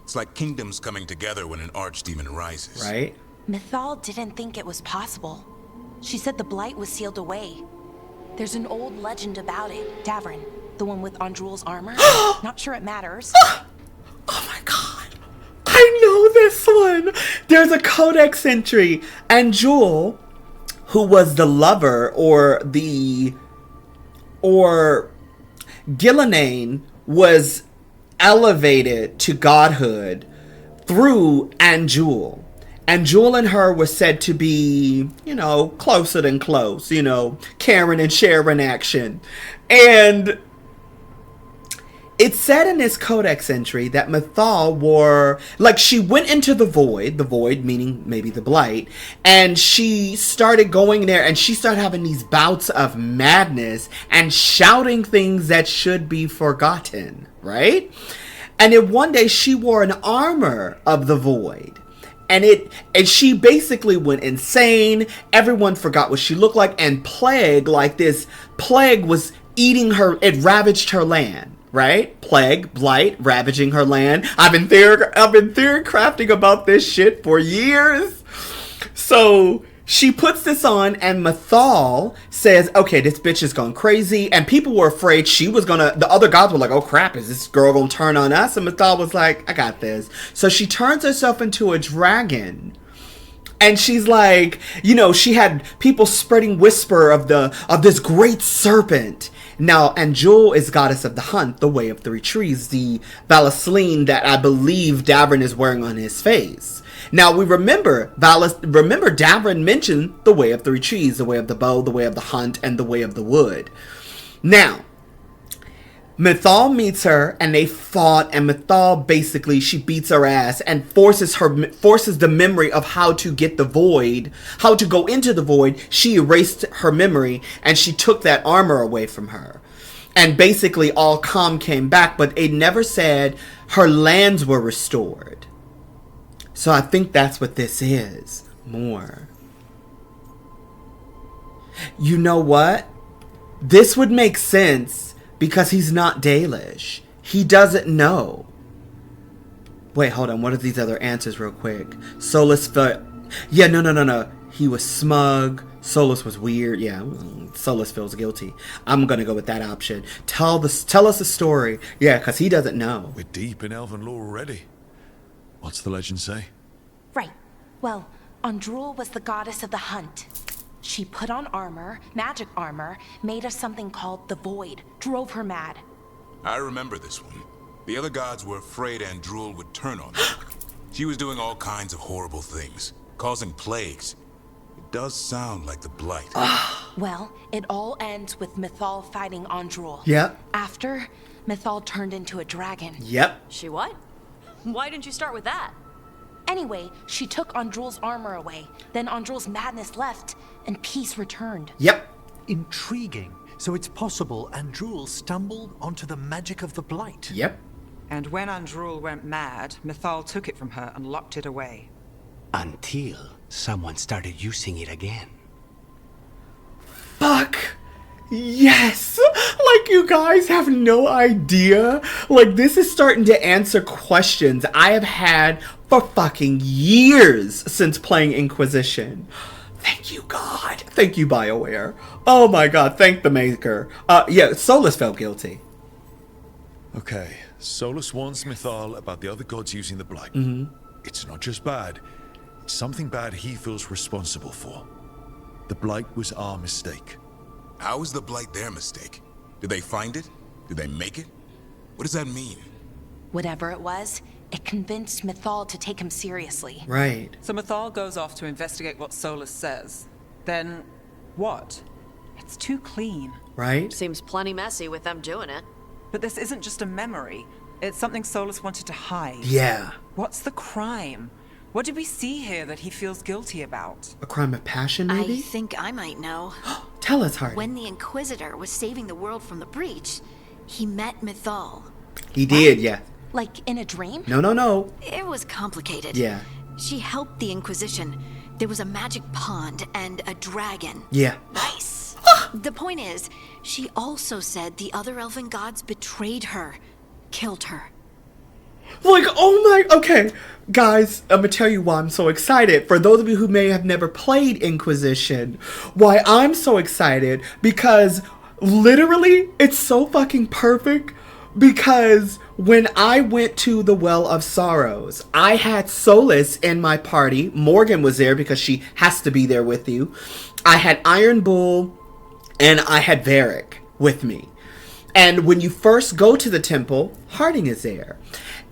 It's like kingdoms coming together when an archdemon rises. Right? Mythal didn't think it was possible. She said the blight was sealed away. There's an old legend about it. Davrin, the one with Andrul's armor. Not sure it matters. Oh my god. I know this one. There's a codex entry. Andrul, who was the lover, or Gillenane, was elevated to godhood through Andrul. Andrul and her were said to be, closer than close, Karen and Sharon action. And It said in this codex entry that Mythal wore, like, she went into the void meaning maybe the Blight, and she started going there and she started having these bouts of madness and shouting things that should be forgotten, right? And then one day she wore an armor of the void. And she basically went insane. Everyone forgot what she looked like, and plague was eating her. It ravaged her land, right? Plague, blight, ravaging her land. I've been theory crafting about this shit for years. So she puts this on, and Mythal says, okay, this bitch is gone crazy. And people were afraid the other gods were like, oh crap, is this girl gonna turn on us? And Mythal was like, I got this. So she turns herself into a dragon. And she's like, she had people spreading whisper of this great serpent. Now, and Jewel is goddess of the hunt, the way of three trees, the Valasleen that I believe Davrin is wearing on his face. Now, we remember Davrin mentioned the way of three trees, the way of the bow, the way of the hunt, and the way of the wood. Now, Mythal meets her, and they fought, and Mythal basically, she beats her ass and forces the memory of how to get the void, how to go into the void. She erased her memory, and she took that armor away from her. And basically, all calm came back, but it never said her lands were restored. So I think that's what this is, more. You know what? This would make sense because he's not Dalish. He doesn't know. Wait, hold on. What are these other answers real quick? Solas felt... Yeah, no. He was smug. Solas was weird. Yeah, Solas feels guilty. I'm going to go with that option. Tell us a story. Yeah, because he doesn't know. We're deep in elven lore already. What's the legend say? Right. Well, Andrul was the goddess of the hunt. She put on armor, magic armor, made of something called the Void, drove her mad. I remember this one. The other gods were afraid Andrul would turn on them. She was doing all kinds of horrible things, causing plagues. It does sound like the Blight. Well, it all ends with Mythal fighting Andrul. Yep. After, Mythal turned into a dragon. Yep. She what? Why didn't you start with that? Anyway, she took Andrul's armor away. Then Andrul's madness left, and peace returned. Yep. Intriguing. So it's possible Andrul stumbled onto the magic of the Blight. Yep. And when Andrul went mad, Mythal took it from her and locked it away. Until someone started using it again. Fuck. Yes! Like, you guys have no idea. Like, this is starting to answer questions I have had for fucking years since playing Inquisition. Thank you, God. Thank you, BioWare. Oh my God, thank the maker. Yeah, Solas felt guilty. Okay, Solas warns Mythal about the other gods using the Blight. It's not just bad. It's something bad he feels responsible for. The Blight was our mistake. How is the Blight their mistake? Did they find it? Did they make it? What does that mean? Whatever it was, it convinced Mythal to take him seriously. Right. So Mythal goes off to investigate what Solas says. Then, what? It's too clean. Right? Seems plenty messy with them doing it. But this isn't just a memory. It's something Solas wanted to hide. Yeah. What's the crime? What did we see here that he feels guilty about? A crime of passion, maybe? I think I might know. Tell us, Harding. When the Inquisitor was saving the world from the breach, he met Mythal. He did, yeah. Like in a dream? No. It was complicated. Yeah. She helped the Inquisition. There was a magic pond and a dragon. Yeah. Nice. The point is, she also said the other elven gods betrayed her, killed her. Like, oh my, okay. Guys, I'm gonna tell you why I'm so excited. For those of you who may have never played Inquisition, why I'm so excited, because literally, it's so fucking perfect. Because when I went to the Well of Sorrows, I had Solas in my party. Morgan was there because she has to be there with you. I had Iron Bull and I had Varric with me. And when you first go to the temple, Harding is there.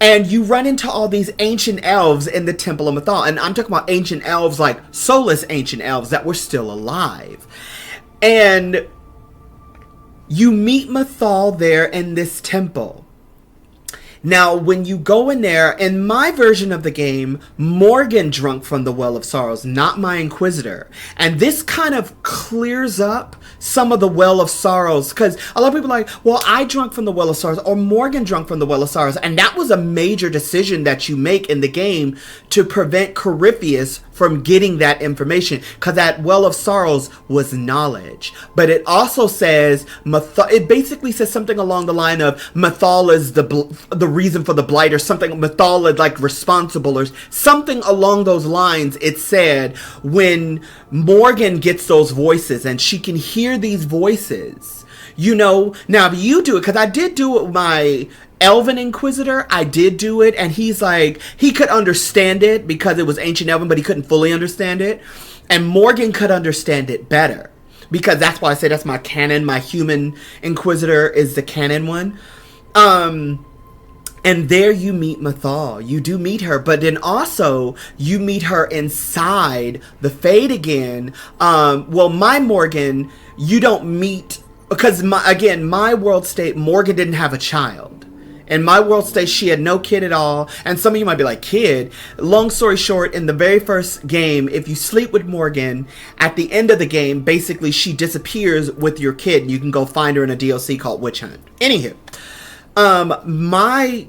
And you run into all these ancient elves in the Temple of Mythal. And I'm talking about ancient elves like Solas ancient elves that were still alive. And you meet Mythal there in this temple. Now, when you go in there, in my version of the game, Morgan drank from the Well of Sorrows, not my Inquisitor. And this kind of clears up some of the Well of Sorrows, because a lot of people are like, well, I drank from the Well of Sorrows, or Morgan drank from the Well of Sorrows. And that was a major decision that you make in the game to prevent Corypheus from getting that information, because that Well of Sorrows was knowledge. But it also says, it basically says something along the line of Mythal is the reason for the blight, or something. Mythal is like responsible, or something along those lines. It said when Morgan gets those voices and she can hear these voices, you know. Now if you do it, because I did do it with my Elven Inquisitor, I did do it, and he's like, he could understand it because it was Ancient Elven, but he couldn't fully understand it. And Morgan could understand it better, because that's why I say that's my canon. My human Inquisitor is the canon one. And there you meet Mythal. You do meet her, but then also you meet her inside the Fade again. Well, my Morgan, you don't meet, because my world state, Morgan didn't have a child. In my world state, she had no kid at all. And some of you might be like, kid? Long story short, in the very first game, if you sleep with Morgan, at the end of the game, basically she disappears with your kid. And you can go find her in a DLC called Witch Hunt. Anywho, my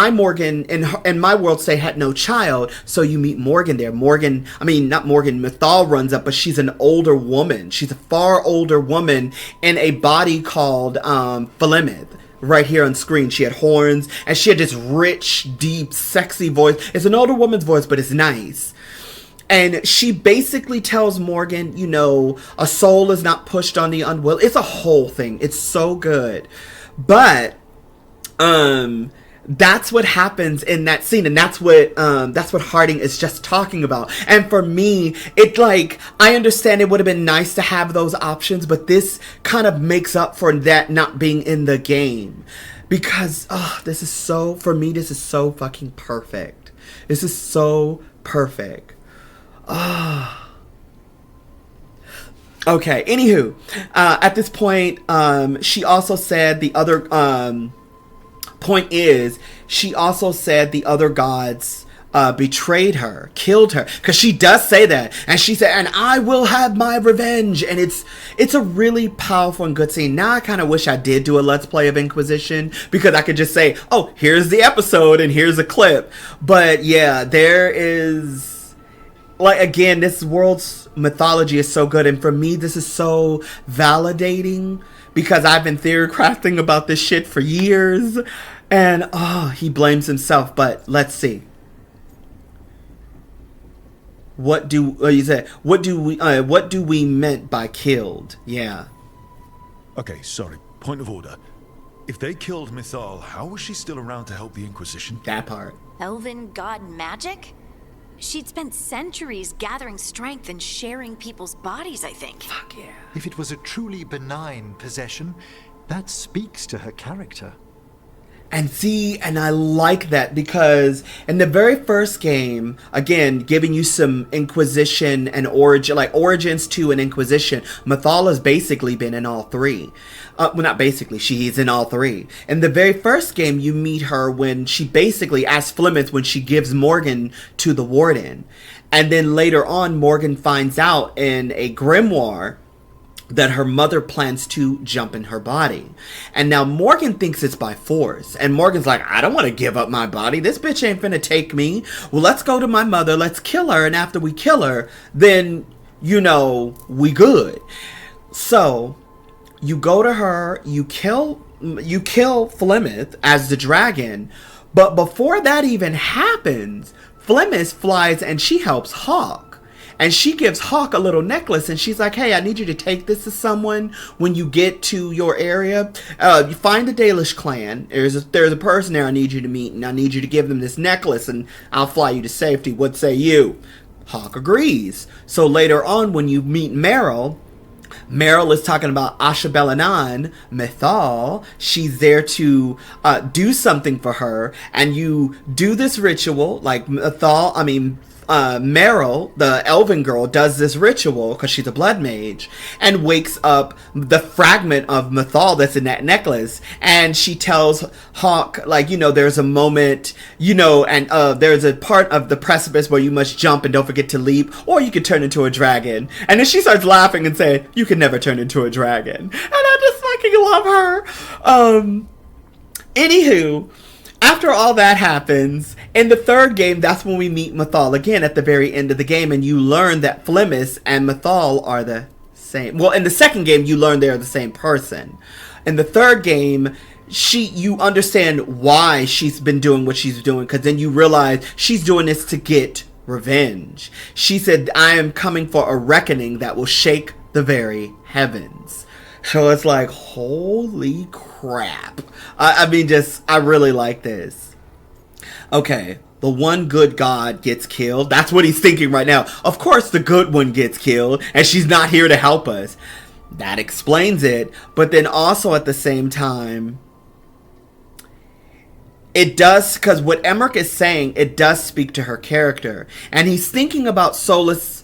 Morgan in my world state had no child, so you meet Morgan there. Mythal runs up, but she's an older woman. She's a far older woman in a body called Philemith. Right here on screen, she had horns, and she had this rich, deep, sexy voice. It's an older woman's voice, but it's nice. And she basically tells Morgan, you know, a soul is not pushed on the unwilling. It's a whole thing. It's so good. But that's what happens in that scene, and that's what Harding is just talking about. And for me, it like, I understand it would have been nice to have those options, but this kind of makes up for that not being in the game, because this is so fucking perfect. This is so perfect. Okay, anywho, at this point, she also said the other point is, she also said the other gods betrayed her, killed her, because she does say that, and she said, and I will have my revenge. And it's a really powerful and good scene. Now I kind of wish I did do a Let's Play of Inquisition, because I could just say, oh, here's the episode and here's a clip. But yeah, there is, like, again, this world's mythology is so good, and for me this is so validating, because I've been theory crafting about this shit for years. And he blames himself. But let's see. What do we meant by killed? Yeah. Okay, sorry. Point of order. If they killed Mythal, how was she still around to help the Inquisition? That part. Elven god magic? She'd spent centuries gathering strength and sharing people's bodies, I think. Fuck yeah. If it was a truly benign possession, that speaks to her character. And I like that, because in the very first game, again, giving you some Inquisition and origins to an Inquisition, Mythal has basically been in all three. Well, not basically, she's in all three. In the very first game, you meet her when she basically, as Philemith, when she gives Morgan to the Warden. And then later on, Morgan finds out in a grimoire that her mother plans to jump in her body. And now Morgan thinks it's by force. And Morgan's like, I don't want to give up my body. This bitch ain't finna take me. Well, let's go to my mother. Let's kill her. And after we kill her, then, you know, we good. So you go to her, you kill Philemith as the dragon. But before that even happens, Philemith flies and she helps Hawk. And she gives Hawk a little necklace, and she's like, hey, I need you to take this to someone when you get to your area. You find the Dalish clan. There's a person there I need you to meet, and I need you to give them this necklace, and I'll fly you to safety. What say you? Hawk agrees. So later on, when you meet Meryl is talking about Ashbelanan, Mythal. She's there to do something for her, and you do this ritual, like Meryl, the elven girl, does this ritual because she's a blood mage and wakes up the fragment of Mythal that's in that necklace, and she tells Hawk, like, you know, there's a moment, you know, and there's a part of the precipice where you must jump and don't forget to leap, or you could turn into a dragon. And then she starts laughing and saying, you can never turn into a dragon. And I just fucking love her. Anywho, after all that happens, in the third game, that's when we meet Mythal again at the very end of the game, and you learn that Flemis and Mythal are the same. Well, in the second game, you learn they're the same person. In the third game, you understand why she's been doing what she's doing, because then you realize she's doing this to get revenge. She said, I am coming for a reckoning that will shake the very heavens. So it's like, holy crap. I mean, I really like this. Okay, the one good god gets killed. That's what he's thinking right now. Of course the good one gets killed, and she's not here to help us. That explains it. But then also at the same time, it does, because what Emmerich is saying, it does speak to her character. And he's thinking about Solas's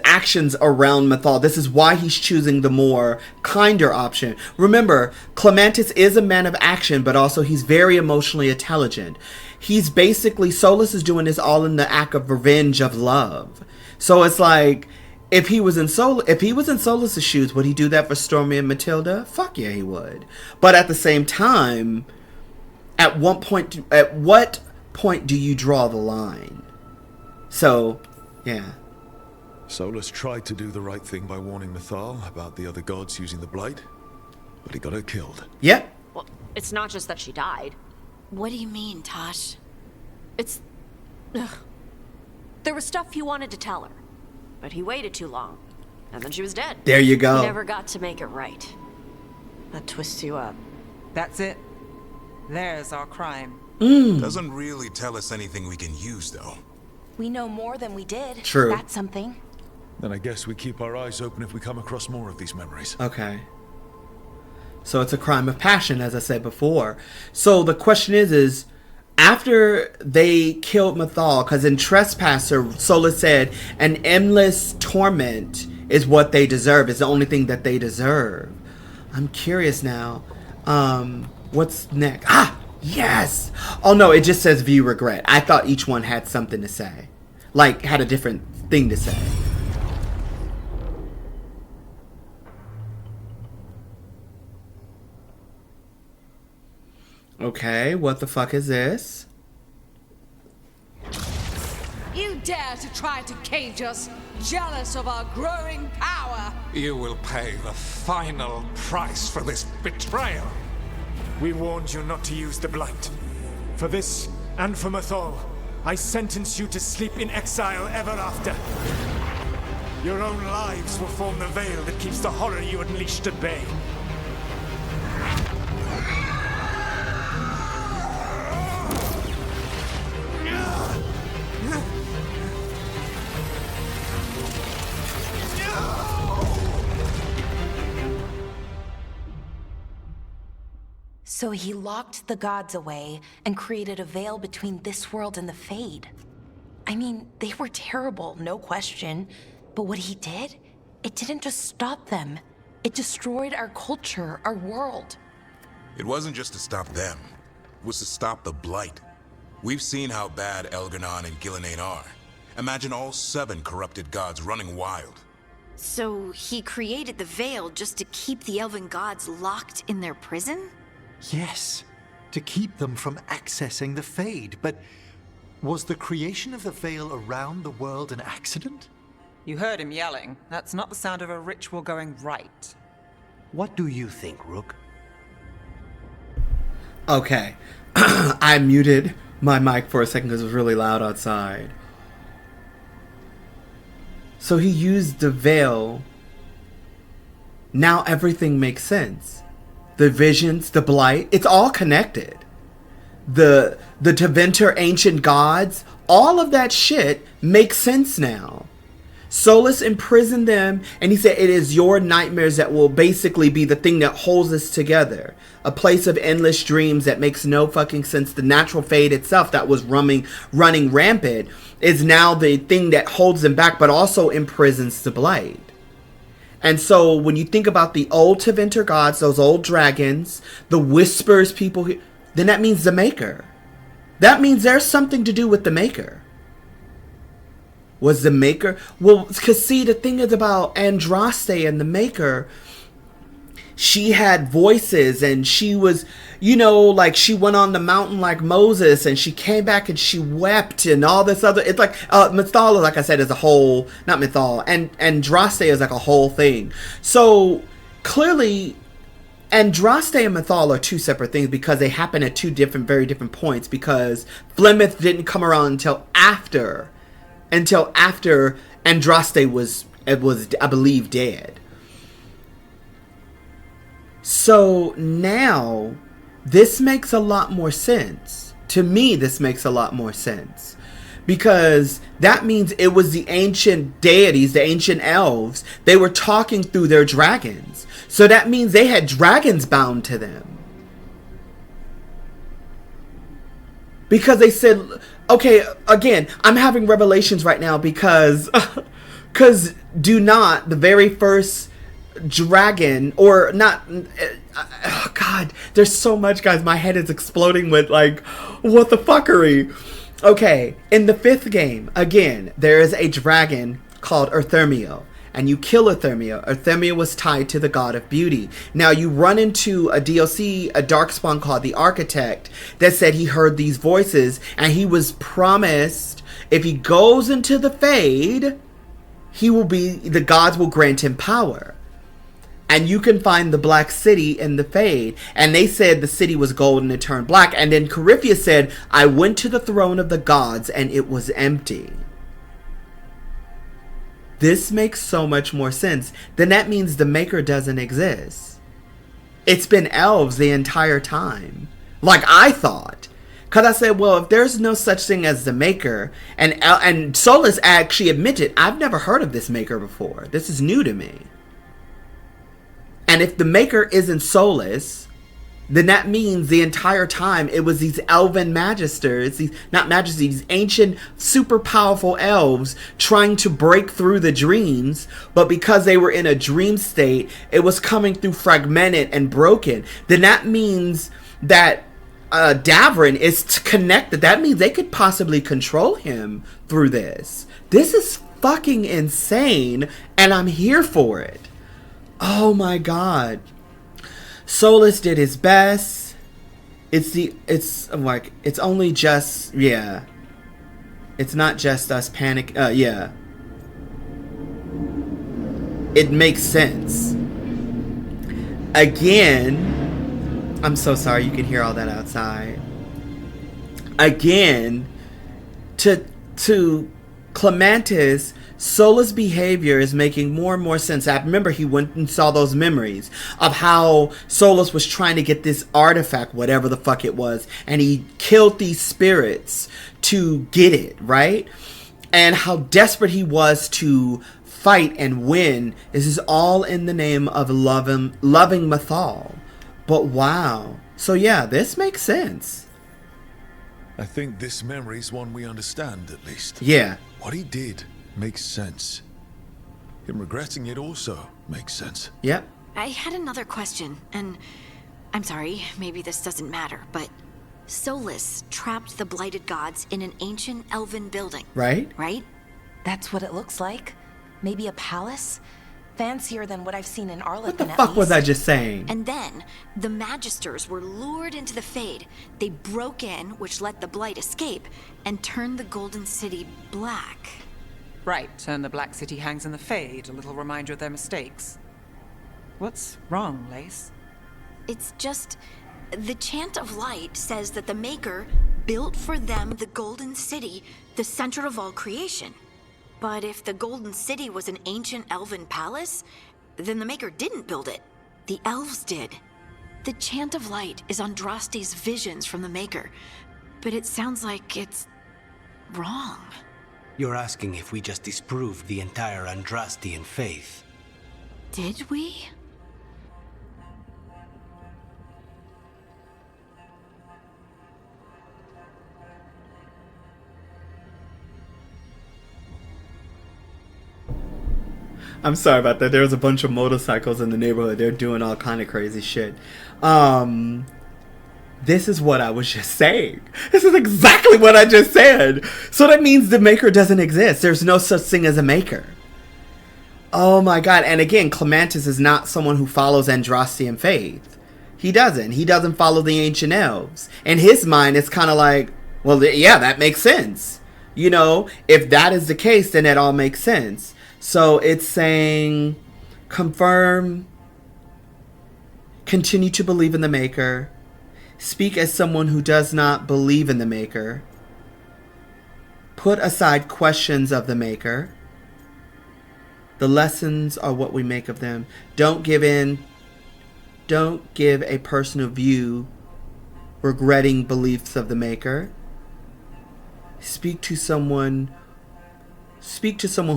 actions around Mythal. This is why he's choosing the more kinder option. Remember, Clementis is a man of action, but also he's very emotionally intelligent. He's basically, Solas is doing this all in the act of revenge of love. So it's like, if he was in Solas's shoes, would he do that for Stormy and Matilda? Fuck yeah, he would. But at the same time, at what point do you draw the line? So, yeah. Solas tried to do the right thing by warning Mythal about the other gods using the Blight, but he got her killed. Yep. Well, it's not just that she died. What do you mean, Tosh? It's... Ugh. There was stuff he wanted to tell her, but he waited too long, and then she was dead. There you go. He never got to make it right. That twists you up. That's it. There's our crime. Doesn't really tell us anything we can use, though. We know more than we did. True. That's something. Then I guess we keep our eyes open if we come across more of these memories. Okay. So it's a crime of passion, as I said before. So the question is after they killed Mythal, because in Trespasser, Solas said, an endless torment is what they deserve. It's the only thing that they deserve. I'm curious now. What's next? Ah, yes! Oh no, it just says view regret. I thought each one had something to say. Like, had a different thing to say. Okay, what the fuck is this? You dare to try to cage us, jealous of our growing power. You will pay the final price for this betrayal. We warned you not to use the Blight. For this, and for Mythal, I sentence you to sleep in exile ever after. Your own lives will form the veil that keeps the horror you unleashed at bay. So he locked the gods away and created a veil between this world and the Fade. I mean, they were terrible, no question. But what he did, it didn't just stop them. It destroyed our culture, our world. It wasn't just to stop them. It was to stop the Blight. We've seen how bad Elganon and Gillenane are. Imagine all 7 corrupted gods running wild. So he created the veil just to keep the elven gods locked in their prison? Yes, to keep them from accessing the Fade. But was the creation of the veil around the world an accident? You heard him yelling. That's not the sound of a ritual going right. What do you think, Rook? Okay. I muted my mic for a second because it was really loud outside. So he used the veil. Now everything makes sense. The visions, the Blight, it's all connected. The Tevinter ancient gods, all of that shit makes sense now. Solas imprisoned them, and he said, it is your nightmares that will basically be the thing that holds us together. A place of endless dreams that makes no fucking sense. The natural fade itself that was running rampant is now the thing that holds them back, but also imprisons the Blight. And so when you think about the old Tevinter gods, those old dragons, the whispers people, then that means the Maker. That means there's something to do with the Maker. Was the Maker? Well, because see, the thing is about Andraste and the Maker, she had voices and she was, you know, like she went on the mountain like Moses and she came back and she wept and all this other, it's like, Mythal, like I said, is a whole, not Mythal, and Andraste is like a whole thing. So clearly Andraste and Mythal are two separate things because they happen at two very different points, because Flemeth didn't come around until after Andraste was I believe dead. So now this makes a lot more sense. To me, this makes a lot more sense. Because that means it was the ancient deities, the ancient elves. They were talking through their dragons. So that means they had dragons bound to them. Because they said, okay, again, I'm having revelations right now because do not, the very first dragon, or not, oh God, there's so much, guys, my head is exploding with like, what the fuckery. Okay, in the 5th game, again, there is a dragon called Erthermio. And you kill Erthermia. Erthermia was tied to the god of beauty. Now you run into a DLC, a darkspawn called the Architect, that said he heard these voices and he was promised if he goes into the Fade, the gods will grant him power. And you can find the Black City in the Fade. And they said the city was gold and it turned black. And then Coryphia said, I went to the throne of the gods and it was empty. This makes so much more sense. Then that means the Maker doesn't exist. It's been elves the entire time. Like I thought. Because I said, well, if there's no such thing as the Maker, and Solas actually admitted, I've never heard of this Maker before. This is new to me. And if the Maker isn't Solas, then that means the entire time it was these elven magisters, these ancient, super powerful elves trying to break through the dreams, but because they were in a dream state, it was coming through fragmented and broken. Then that means that Davrin is connected. That means they could possibly control him through this. This is fucking insane, and I'm here for it. Oh my God. Solas did his best. It's only just, yeah. It's not just us panic. Yeah. It makes sense. Again, I'm so sorry you can hear all that outside. Again, to Clementis, Solas' behavior is making more and more sense. I remember he went and saw those memories of how Solas was trying to get this artifact, whatever the fuck it was, and he killed these spirits to get it, right? And how desperate he was to fight and win. This is all in the name of loving Mythal. But wow. So yeah, this makes sense. I think this memory's one we understand, at least. Yeah. What he did makes sense. Him regretting it also makes sense. Yep. I had another question, and I'm sorry, maybe this doesn't matter, but Solas trapped the blighted gods in an ancient elven building. Right? Right? That's what it looks like. Maybe a palace? Fancier than what I've seen in Arlington. What the fuck was I just saying? And then, the Magisters were lured into the Fade. They broke in, which let the Blight escape, and turned the Golden City black. Right, and the Black City hangs in the Fade, a little reminder of their mistakes. What's wrong, Lace? It's just, the Chant of Light says that the Maker built for them the Golden City, the center of all creation. But if the Golden City was an ancient elven palace, then the Maker didn't build it. The elves did. The Chant of Light is Andraste's visions from the Maker, but it sounds like it's wrong. You're asking if we just disproved the entire Andrastian faith. Did we? I'm sorry about that. There was a bunch of motorcycles in the neighborhood. They're doing all kind of crazy shit. This is what I was just saying. This is exactly what I just said. So that means the Maker doesn't exist. There's no such thing as a Maker. Oh my god. And again, Clemantis is not someone who follows Andrastian faith. He doesn't. He doesn't follow the Ancient Elves. In his mind, it's kind of like, well, yeah, that makes sense. You know, if that is the case, then it all makes sense. So it's saying, confirm, continue to believe in the Maker, speak as someone who does not believe in the Maker, put aside questions of the Maker, the lessons are what we make of them, don't give a personal view regretting beliefs of the Maker, speak to someone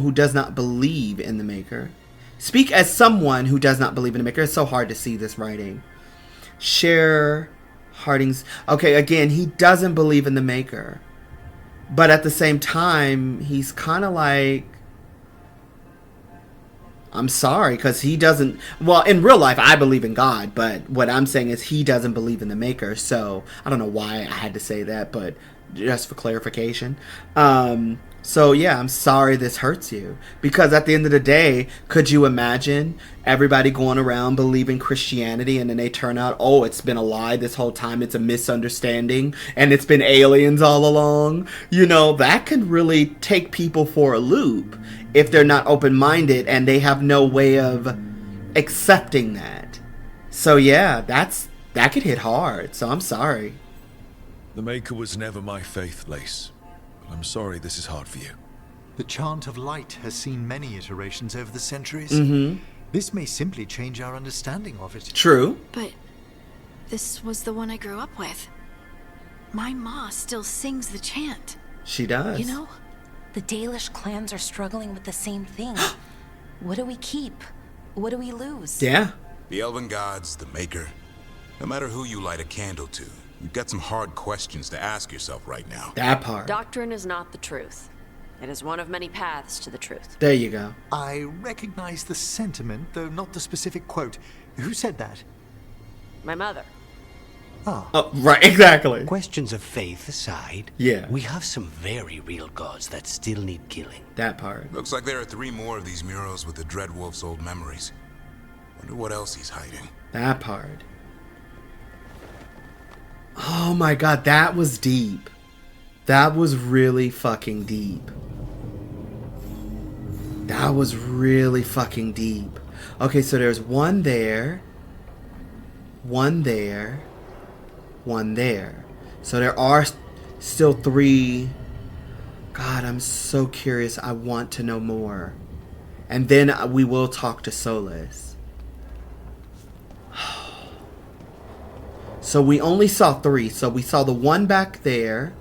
who does not believe in the Maker. Speak as someone who does not believe in the Maker. It's so hard to see this writing. Share Hardings. Okay, again, he doesn't believe in the Maker. But at the same time, he's kind of like, I'm sorry, because he doesn't... Well, in real life, I believe in God, but what I'm saying is he doesn't believe in the Maker. So, I don't know why I had to say that, but just for clarification. So yeah, I'm sorry this hurts you. Because at the end of the day, could you imagine everybody going around believing Christianity and then they turn out, oh, it's been a lie this whole time, it's a misunderstanding, and it's been aliens all along? You know, that could really take people for a loop if they're not open-minded and they have no way of accepting that. So yeah, that could hit hard. So I'm sorry. The Maker was never my faith, Lace. I'm sorry this is hard for you. The Chant of Light has seen many iterations over the centuries. Mm-hmm. This may simply change our understanding of it. True. But this was the one I grew up with. My ma still sings the chant. She does. You know, the Dalish clans are struggling with the same thing. What do we keep? What do we lose? Yeah. The Elven Gods, the Maker. No matter who you light a candle to, you've got some hard questions to ask yourself right now. That part. Doctrine is not the truth. It is one of many paths to the truth. There you go. I recognize the sentiment, though not the specific quote. Who said that? My mother. Oh, right, exactly. Questions of faith aside, yeah, we have some very real gods that still need killing. That part. Looks like there are 3 more of these murals with the Dreadwolf's old memories. Wonder what else he's hiding. That part. Oh my god, that was deep. That was really fucking deep. That was really fucking deep. Okay, so there's one there, one there, one there. So there are still 3. God, I'm so curious. I want to know more. And then we will talk to Solas. So we only saw 3. So we saw the one back there,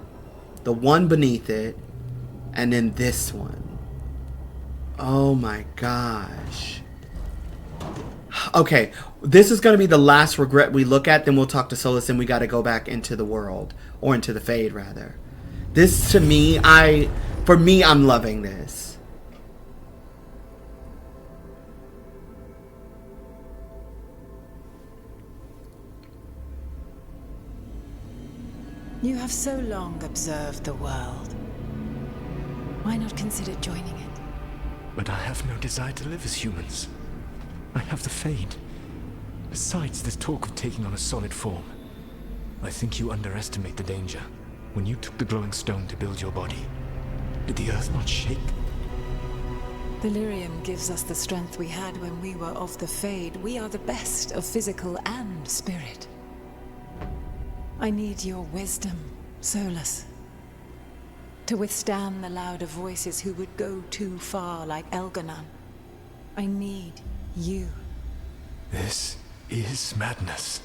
the one beneath it, and then this one. Oh my gosh. Okay, this is going to be the last regret we look at. Then we'll talk to Solas, and we got to go back into the world, or into the Fade rather. This to me, I'm loving this. You have so long observed the world. Why not consider joining it? But I have no desire to live as humans. I have the Fade. Besides, this talk of taking on a solid form. I think you underestimate the danger. When you took the glowing stone to build your body, did the earth not shake? Delirium gives us the strength we had when we were of the Fade. We are the best of physical and spirit. I need your wisdom, Solas. To withstand the louder voices who would go too far like Elganon. I need you. This is madness.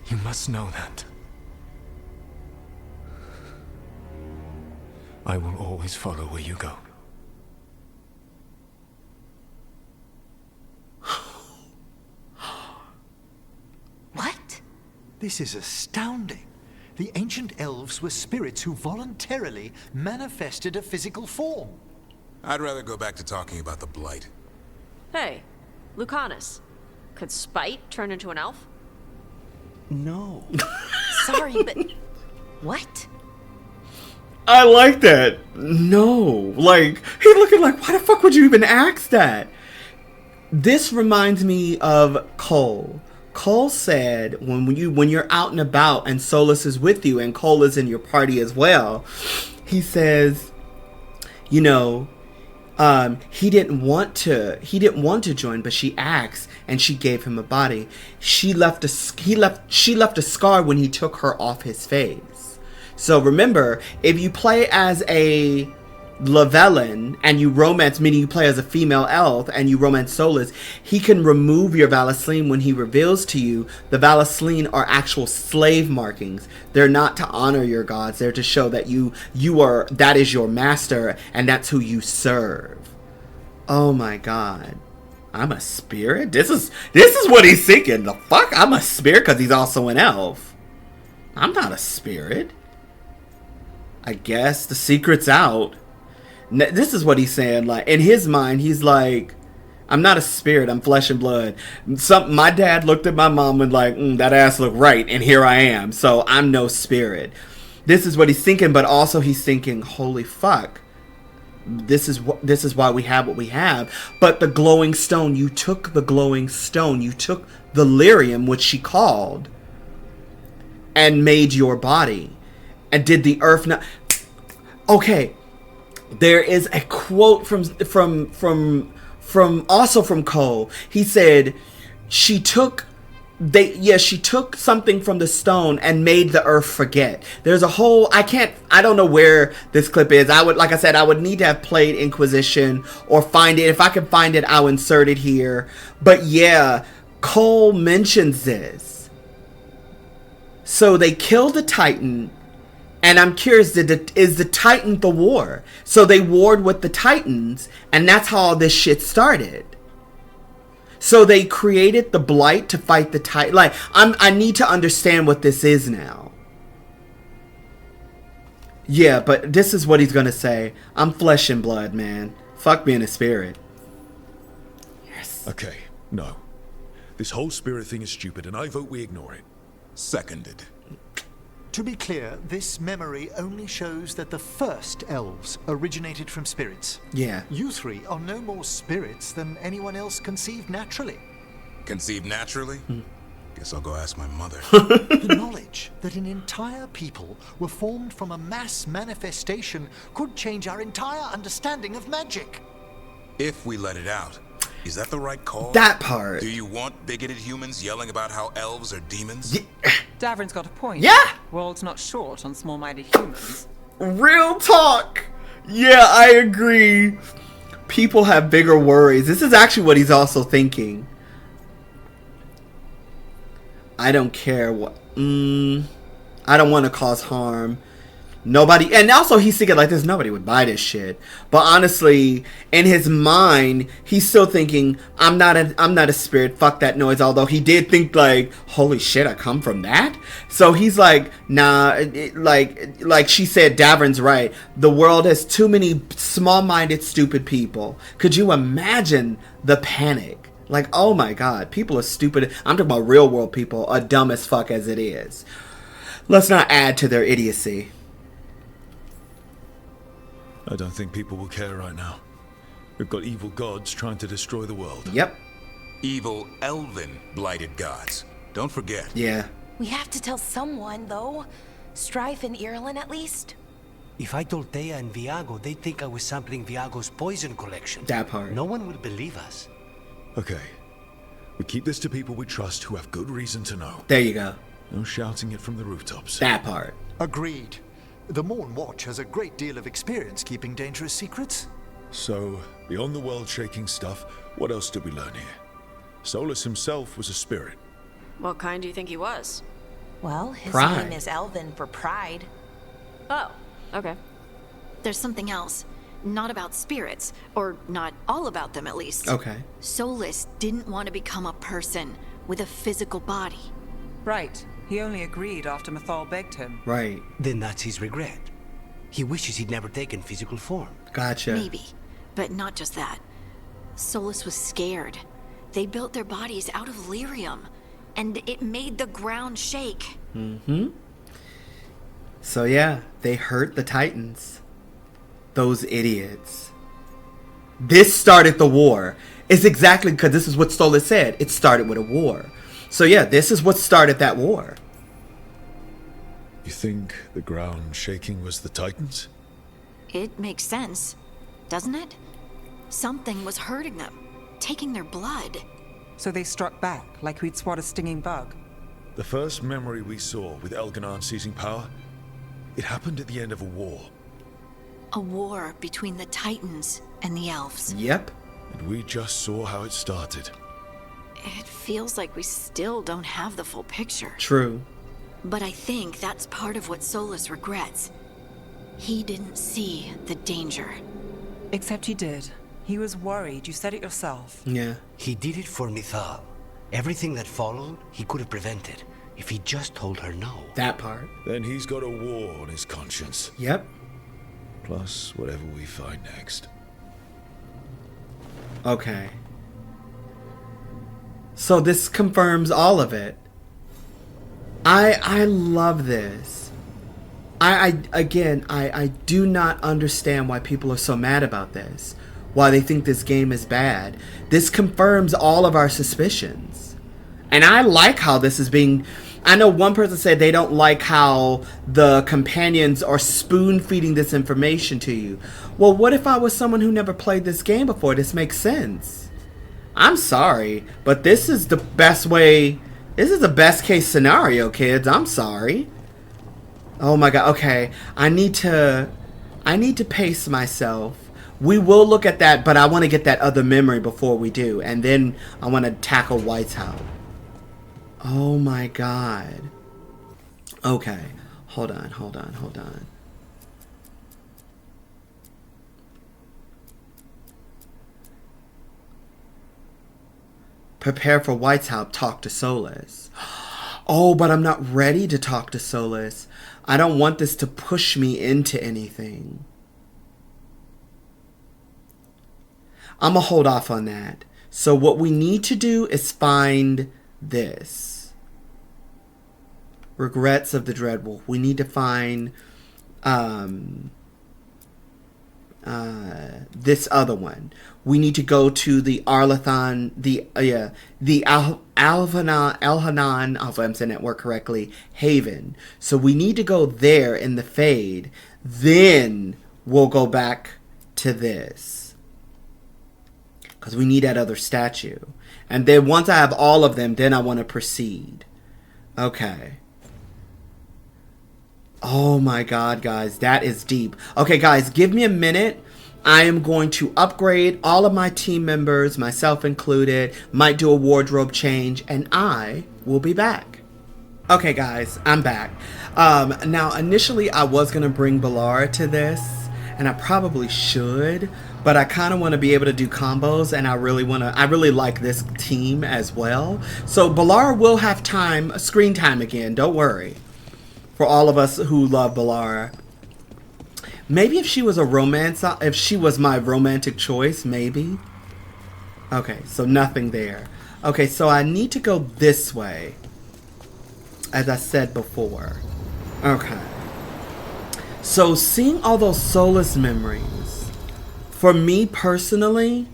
You must know that. I will always follow where you go. What? This is astounding. The ancient elves were spirits who voluntarily manifested a physical form. I'd rather go back to talking about the Blight. Hey, Lucanus. Could Spite turn into an elf? No. Sorry, but... What? I like that. No. Like, he looking like, why the fuck would you even ask that? This reminds me of Cole. Cole said when you're out and about and Solas is with you and Cole is in your party as well, he says, you know, he didn't want to join, but she asked and she gave him a body. She left a scar when he took her off his face. So remember, if you play as a Lavellan and you romance, meaning you play as a female elf and you romance Solas, he can remove your Valasleen when he reveals to you the Valasleen are actual slave markings. They're not to honor your gods, they're to show that that is your master and that's who you serve. Oh my god. I'm a spirit? This is what he's thinking. The fuck? I'm a spirit because he's also an elf. I'm not a spirit. I guess the secret's out. This is what he's saying. Like, in his mind, he's like, I'm not a spirit, I'm flesh and blood. My dad looked at my mom and like, that ass looked right, and here I am. So I'm no spirit. This is what he's thinking, but also he's thinking, holy fuck. This is why we have what we have. But the glowing stone, you took the glowing stone, you took the lyrium, which she called, and made your body. And did the earth not... Okay. There is a quote from Cole. He said she took something from the stone and made the earth forget. There's a whole I don't know where this clip is. I would need to have played Inquisition or find it. If I can find it, I'll insert it here. But yeah, Cole mentions this. So they killed the Titan. And I'm curious, is the Titan the war? So they warred with the Titans, and that's how all this shit started. So they created the Blight to fight the Titan. Like, I need to understand what this is now. Yeah, but this is what he's gonna say. I'm flesh and blood, man. Fuck being a spirit. Yes. Okay, no. This whole spirit thing is stupid, and I vote we ignore it. Seconded. To be clear, this memory only shows that the first elves originated from spirits. Yeah. You three are no more spirits than anyone else conceived naturally. Conceived naturally? Guess I'll go ask my mother. The knowledge that an entire people were formed from a mass manifestation could change our entire understanding of magic. If we let it out. Is that the right call? That part. Do you want bigoted humans yelling about how elves are demons? Yeah. Davrin's got a point. Yeah. World's not short on small-minded humans. Real talk. Yeah, I agree. People have bigger worries. This is actually what he's also thinking. I don't care what. I don't want to cause harm. Nobody, and also he's thinking like this, nobody would buy this shit. But honestly, in his mind, he's still thinking, I'm not a spirit, fuck that noise. Although he did think like, holy shit, I come from that? So he's like, nah, like she said, Davrin's right. The world has too many small-minded, stupid people. Could you imagine the panic? Like, oh my god, people are stupid. I'm talking about real world people, are dumb as fuck as it is. Let's not add to their idiocy. I don't think people will care right now. We've got evil gods trying to destroy the world. Yep. Evil elven blighted gods. Don't forget. Yeah. We have to tell someone, though. Strife and Irulan, at least. If I told Thea and Viago, they'd think I was sampling Viago's poison collection. That part. No one will believe us. Okay. We keep this to people we trust who have good reason to know. There you go. No shouting it from the rooftops. That part. Agreed. The Morn Watch has a great deal of experience keeping dangerous secrets. So, beyond the world-shaking stuff, what else did we learn here? Solas himself was a spirit. What kind do you think he was? Well, his Pride. name is Elven for pride. Oh, okay. there's something else. Not about spirits, or not all about them at least. Okay. Solas didn't want to become a person with a physical body. Right. He only agreed after Mythal begged him. Right. Then that's his regret. He wishes he'd never taken physical form. Gotcha. Maybe, but not just that. Solas was scared. They built their bodies out of lyrium, and it made the ground shake. Mm-hmm. So yeah, they hurt the Titans. Those idiots. This started the war. It's exactly because this is what Solas said. It started with a war. So yeah, this is what started that war. You think the ground shaking was the Titans? It makes sense, doesn't it? Something was hurting them, taking their blood. So they struck back, like we'd swat a stinging bug. The first memory we saw with Elganon seizing power, it happened at the end of a war. A war between the Titans and the elves. Yep. And we just saw how it started. It feels like we still don't have the full picture. True. But I think that's part of what Solas regrets. He didn't see the danger. Except he did. He was worried. You said it yourself. Yeah. He did it for Mythal. Everything that followed, he could have prevented if he just told her no. That part. Then he's got a war on his conscience. Yep. Plus whatever we find next. Okay. So this confirms all of it. I love this. I do not understand why people are so mad about this. Why they think this game is bad. This confirms all of our suspicions. And I like how this is being... I know one person said they don't like how the companions are spoon-feeding this information to you. Well, what if I was someone who never played this game before? This makes sense. I'm sorry, but this is the best way... This is the best case scenario, kids. I'm sorry. Oh my god. Okay. I need to pace myself. We will look at that, but I want to get that other memory before we do. And then I want to tackle Whitehouse. Oh my god. Okay. Hold on. Prepare for Whitehouse. Talk to Solas. Oh, but I'm not ready to talk to Solas. I don't want this to push me into anything. I'm going to hold off on that. So what we need to do is find this. Regrets of the Dreadwolf. We need to find this other one. We need to go to the Arlathon, the Elhanan, I hope I'm saying that word correctly, Haven. So we need to go there in the Fade. Then we'll go back to this. Because we need that other statue. And then once I have all of them, then I want to proceed. Okay. Oh my god, guys. That is deep. Okay, guys, give me a minute. I am going to upgrade all of my team members, myself included. Might do a wardrobe change. And I will be back. Okay, guys. I'm back. Now, initially, I was going to bring Balara to this. And I probably should. But I kind of want to be able to do combos, and I really like this team as well. So Balara will have time, screen time again, don't worry. For all of us who love Balara. Maybe if she was my romantic choice, maybe. Okay, so nothing there. Okay, so I need to go this way. As I said before. Okay. So seeing all those Solas memories. For me personally,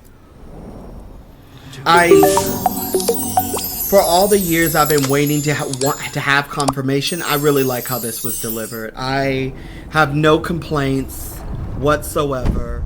for all the years I've been waiting to have confirmation, I really like how this was delivered. I have no complaints whatsoever.